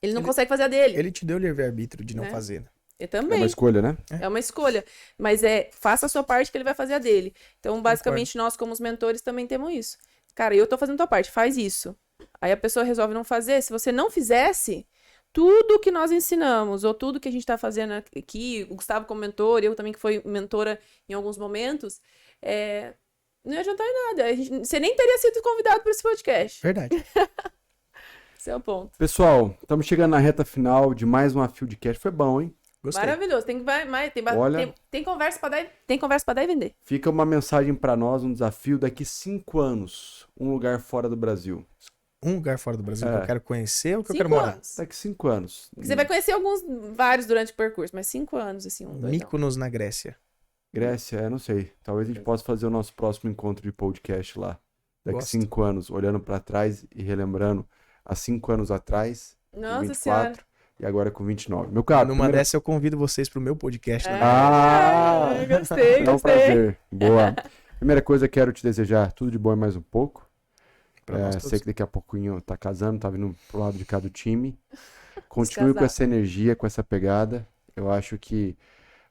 ele não consegue fazer a dele. Ele te deu o livre-arbítrio de não fazer. Né? Eu É também. uma escolha, né? É uma escolha. Mas faça a sua parte que ele vai fazer a dele. Então, basicamente, nós, como os mentores, também temos isso. Cara, eu tô fazendo a tua parte, faz isso. Aí a pessoa resolve não fazer. Se você não fizesse, tudo que nós ensinamos, ou tudo que a gente tá fazendo aqui, o Gustavo como mentor, eu também que fui mentora em alguns momentos, não ia adiantar em nada. Você nem teria sido convidado para esse podcast. Verdade. Esse é o ponto. Pessoal, estamos chegando na reta final de mais uma Fieldcast. Foi bom, hein? Gostei. Maravilhoso. Tem conversa para dar e vender. Fica uma mensagem para nós, um desafio daqui 5 anos, um lugar fora do Brasil. Um lugar fora do Brasil que eu quero conhecer ou que eu 5 quero morar? anos. Daqui 5 anos. Você vai conhecer vários durante o percurso, mas 5 anos, assim, 1, 2, não. Mykonos na Grécia. Grécia, não sei. Talvez a gente possa fazer o nosso próximo encontro de podcast lá. Daqui Gosto. 5 anos, olhando para trás e relembrando há 5 anos atrás, com Nossa 24 Senhora. e agora com 29. Meu caro, Numa dessa eu convido vocês pro meu podcast. Né? Gostei, é um gostei. prazer. Boa. Primeira coisa, quero te desejar tudo de bom e mais um pouco. Pra nós todos. Sei que daqui a pouquinho tá casando, tá vindo pro lado de cá do time. Continue com casados. essa energia, com essa pegada. Eu acho que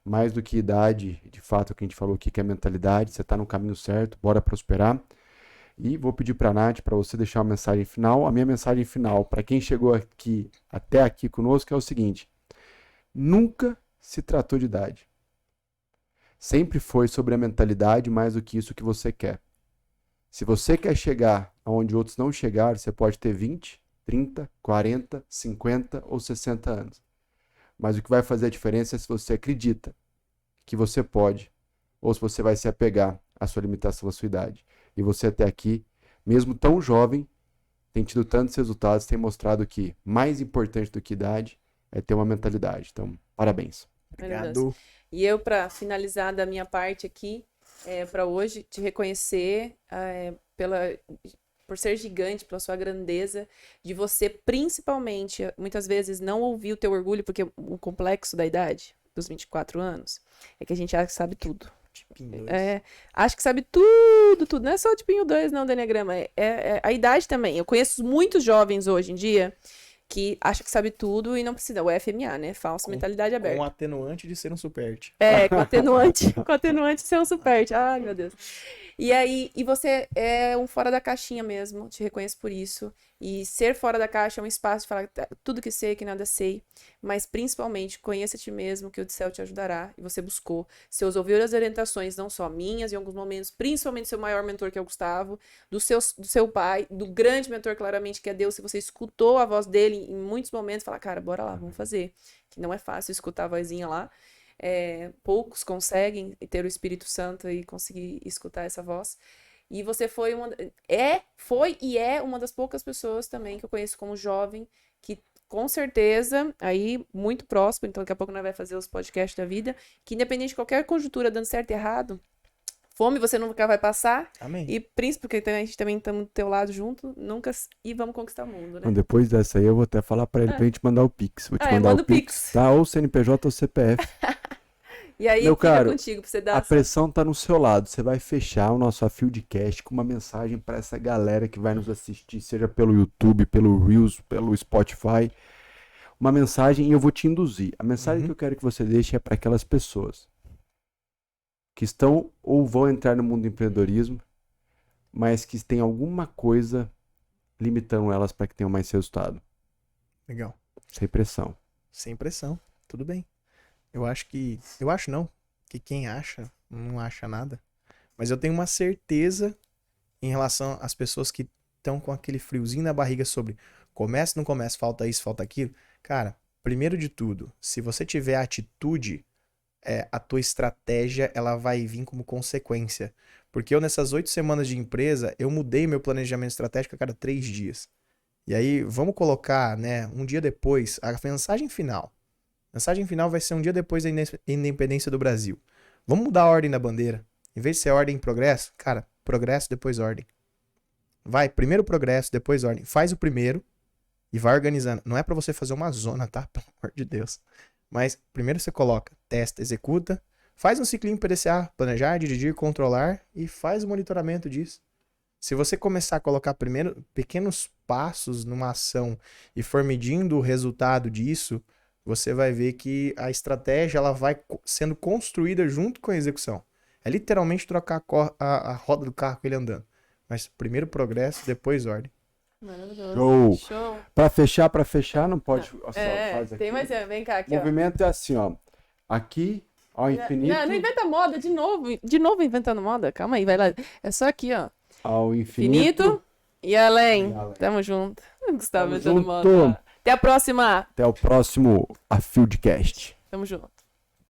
mais do que idade, de fato, o que a gente falou aqui, que é mentalidade, você tá no caminho certo, bora prosperar. E vou pedir pra Nath, para você deixar uma mensagem final. A minha mensagem final, para quem chegou aqui, até aqui conosco, é o seguinte: nunca se tratou de idade. Sempre foi sobre a mentalidade mais do que isso que você quer. Se você quer chegar aonde outros não chegaram, você pode ter 20, 30, 40, 50 ou 60 anos. Mas o que vai fazer a diferença é se você acredita que você pode, ou se você vai se apegar à sua limitação, à sua idade. E você até aqui, mesmo tão jovem, tem tido tantos resultados, tem mostrado que mais importante do que idade é ter uma mentalidade. Então, parabéns. Obrigado. E eu, para finalizar da minha parte aqui, para hoje, te reconhecer por ser gigante, pela sua grandeza, de você principalmente, muitas vezes, não ouvir o teu orgulho, porque o complexo da idade, dos 24 anos, é que a gente acha que sabe tudo. Tipinho 2. Acho que sabe tudo. Não é só o tipinho 2, não, do Enneagrama. A idade também. Eu conheço muitos jovens hoje em dia que acha que sabe tudo e não precisa. O FMA, né? Falsa mentalidade aberta. Com o atenuante de ser um superte. Com atenuante ser um superte. Ai, meu Deus. E aí, você é um fora da caixinha mesmo, te reconheço por isso. E ser fora da caixa é um espaço de falar tudo que sei, que nada sei. Mas, principalmente, conheça a ti mesmo, que o céu te ajudará. E você buscou. Você ouviu as orientações, não só minhas, em alguns momentos, principalmente seu maior mentor, que é o Gustavo, do seu pai, do grande mentor, claramente, que é Deus. Se você escutou a voz dele em muitos momentos, fala, cara, bora lá, vamos fazer. Que não é fácil escutar a vozinha lá. Poucos conseguem ter o Espírito Santo e conseguir escutar essa voz. E você foi uma das poucas pessoas também que eu conheço como jovem, que com certeza, aí muito próximo, então daqui a pouco nós vamos fazer os podcasts da vida, que independente de qualquer conjuntura dando certo e errado, fome você nunca vai passar. Amém. E príncipe, porque a gente também estamos do teu lado junto, nunca, e vamos conquistar o mundo, né? Então, depois dessa aí eu vou até falar pra ele pra gente mandar o Pix. Vou te mandar manda o Pix, tá? Ou CNPJ ou CPF. E aí Meu fica caro, contigo pra você dar a pressão tá no seu lado. Você vai fechar o nosso Afildcast com uma mensagem pra essa galera que vai nos assistir, seja pelo YouTube, pelo Reels, pelo Spotify. Uma mensagem e eu vou te induzir. A mensagem que eu quero que você deixe é para aquelas pessoas que estão ou vão entrar no mundo do empreendedorismo, mas que tem alguma coisa limitando elas para que tenham mais resultado. Legal. Sem pressão. Sem pressão. Tudo bem. Eu acho não, que quem acha, não acha nada. Mas eu tenho uma certeza em relação às pessoas que estão com aquele friozinho na barriga sobre começa, não começa, falta isso, falta aquilo. Cara, primeiro de tudo, se você tiver atitude, a tua estratégia ela vai vir como consequência. Porque eu nessas 8 semanas de empresa, eu mudei meu planejamento estratégico a cada 3 dias. E aí, vamos colocar, né, um dia depois, a mensagem final. A mensagem final vai ser um dia depois da independência do Brasil. Vamos mudar a ordem da bandeira. Em vez de ser ordem e progresso, cara, progresso, depois ordem. Vai, primeiro progresso, depois ordem. Faz o primeiro e vai organizando. Não é pra você fazer uma zona, tá? Pelo amor de Deus. Mas primeiro você coloca, testa, executa, faz um ciclinho PDCA, planejar, dirigir, controlar e faz o monitoramento disso. Se você começar a colocar primeiro pequenos passos numa ação e for medindo o resultado disso, você vai ver que a estratégia ela vai sendo construída junto com a execução. É literalmente trocar a roda do carro com ele andando. Mas primeiro progresso, depois ordem. Maravilhoso. Show. Pra fechar, não pode. Só faz aqui. Tem mais, vem cá aqui, O movimento é assim, ó. Aqui, ao infinito. Não inventa moda de novo inventando moda. Calma aí, vai lá. É só aqui, ó. Ao infinito. E além. Tamo junto. Gustavo inventando junto. moda. Até a próxima. Até o próximo Afildcast. Tamo junto.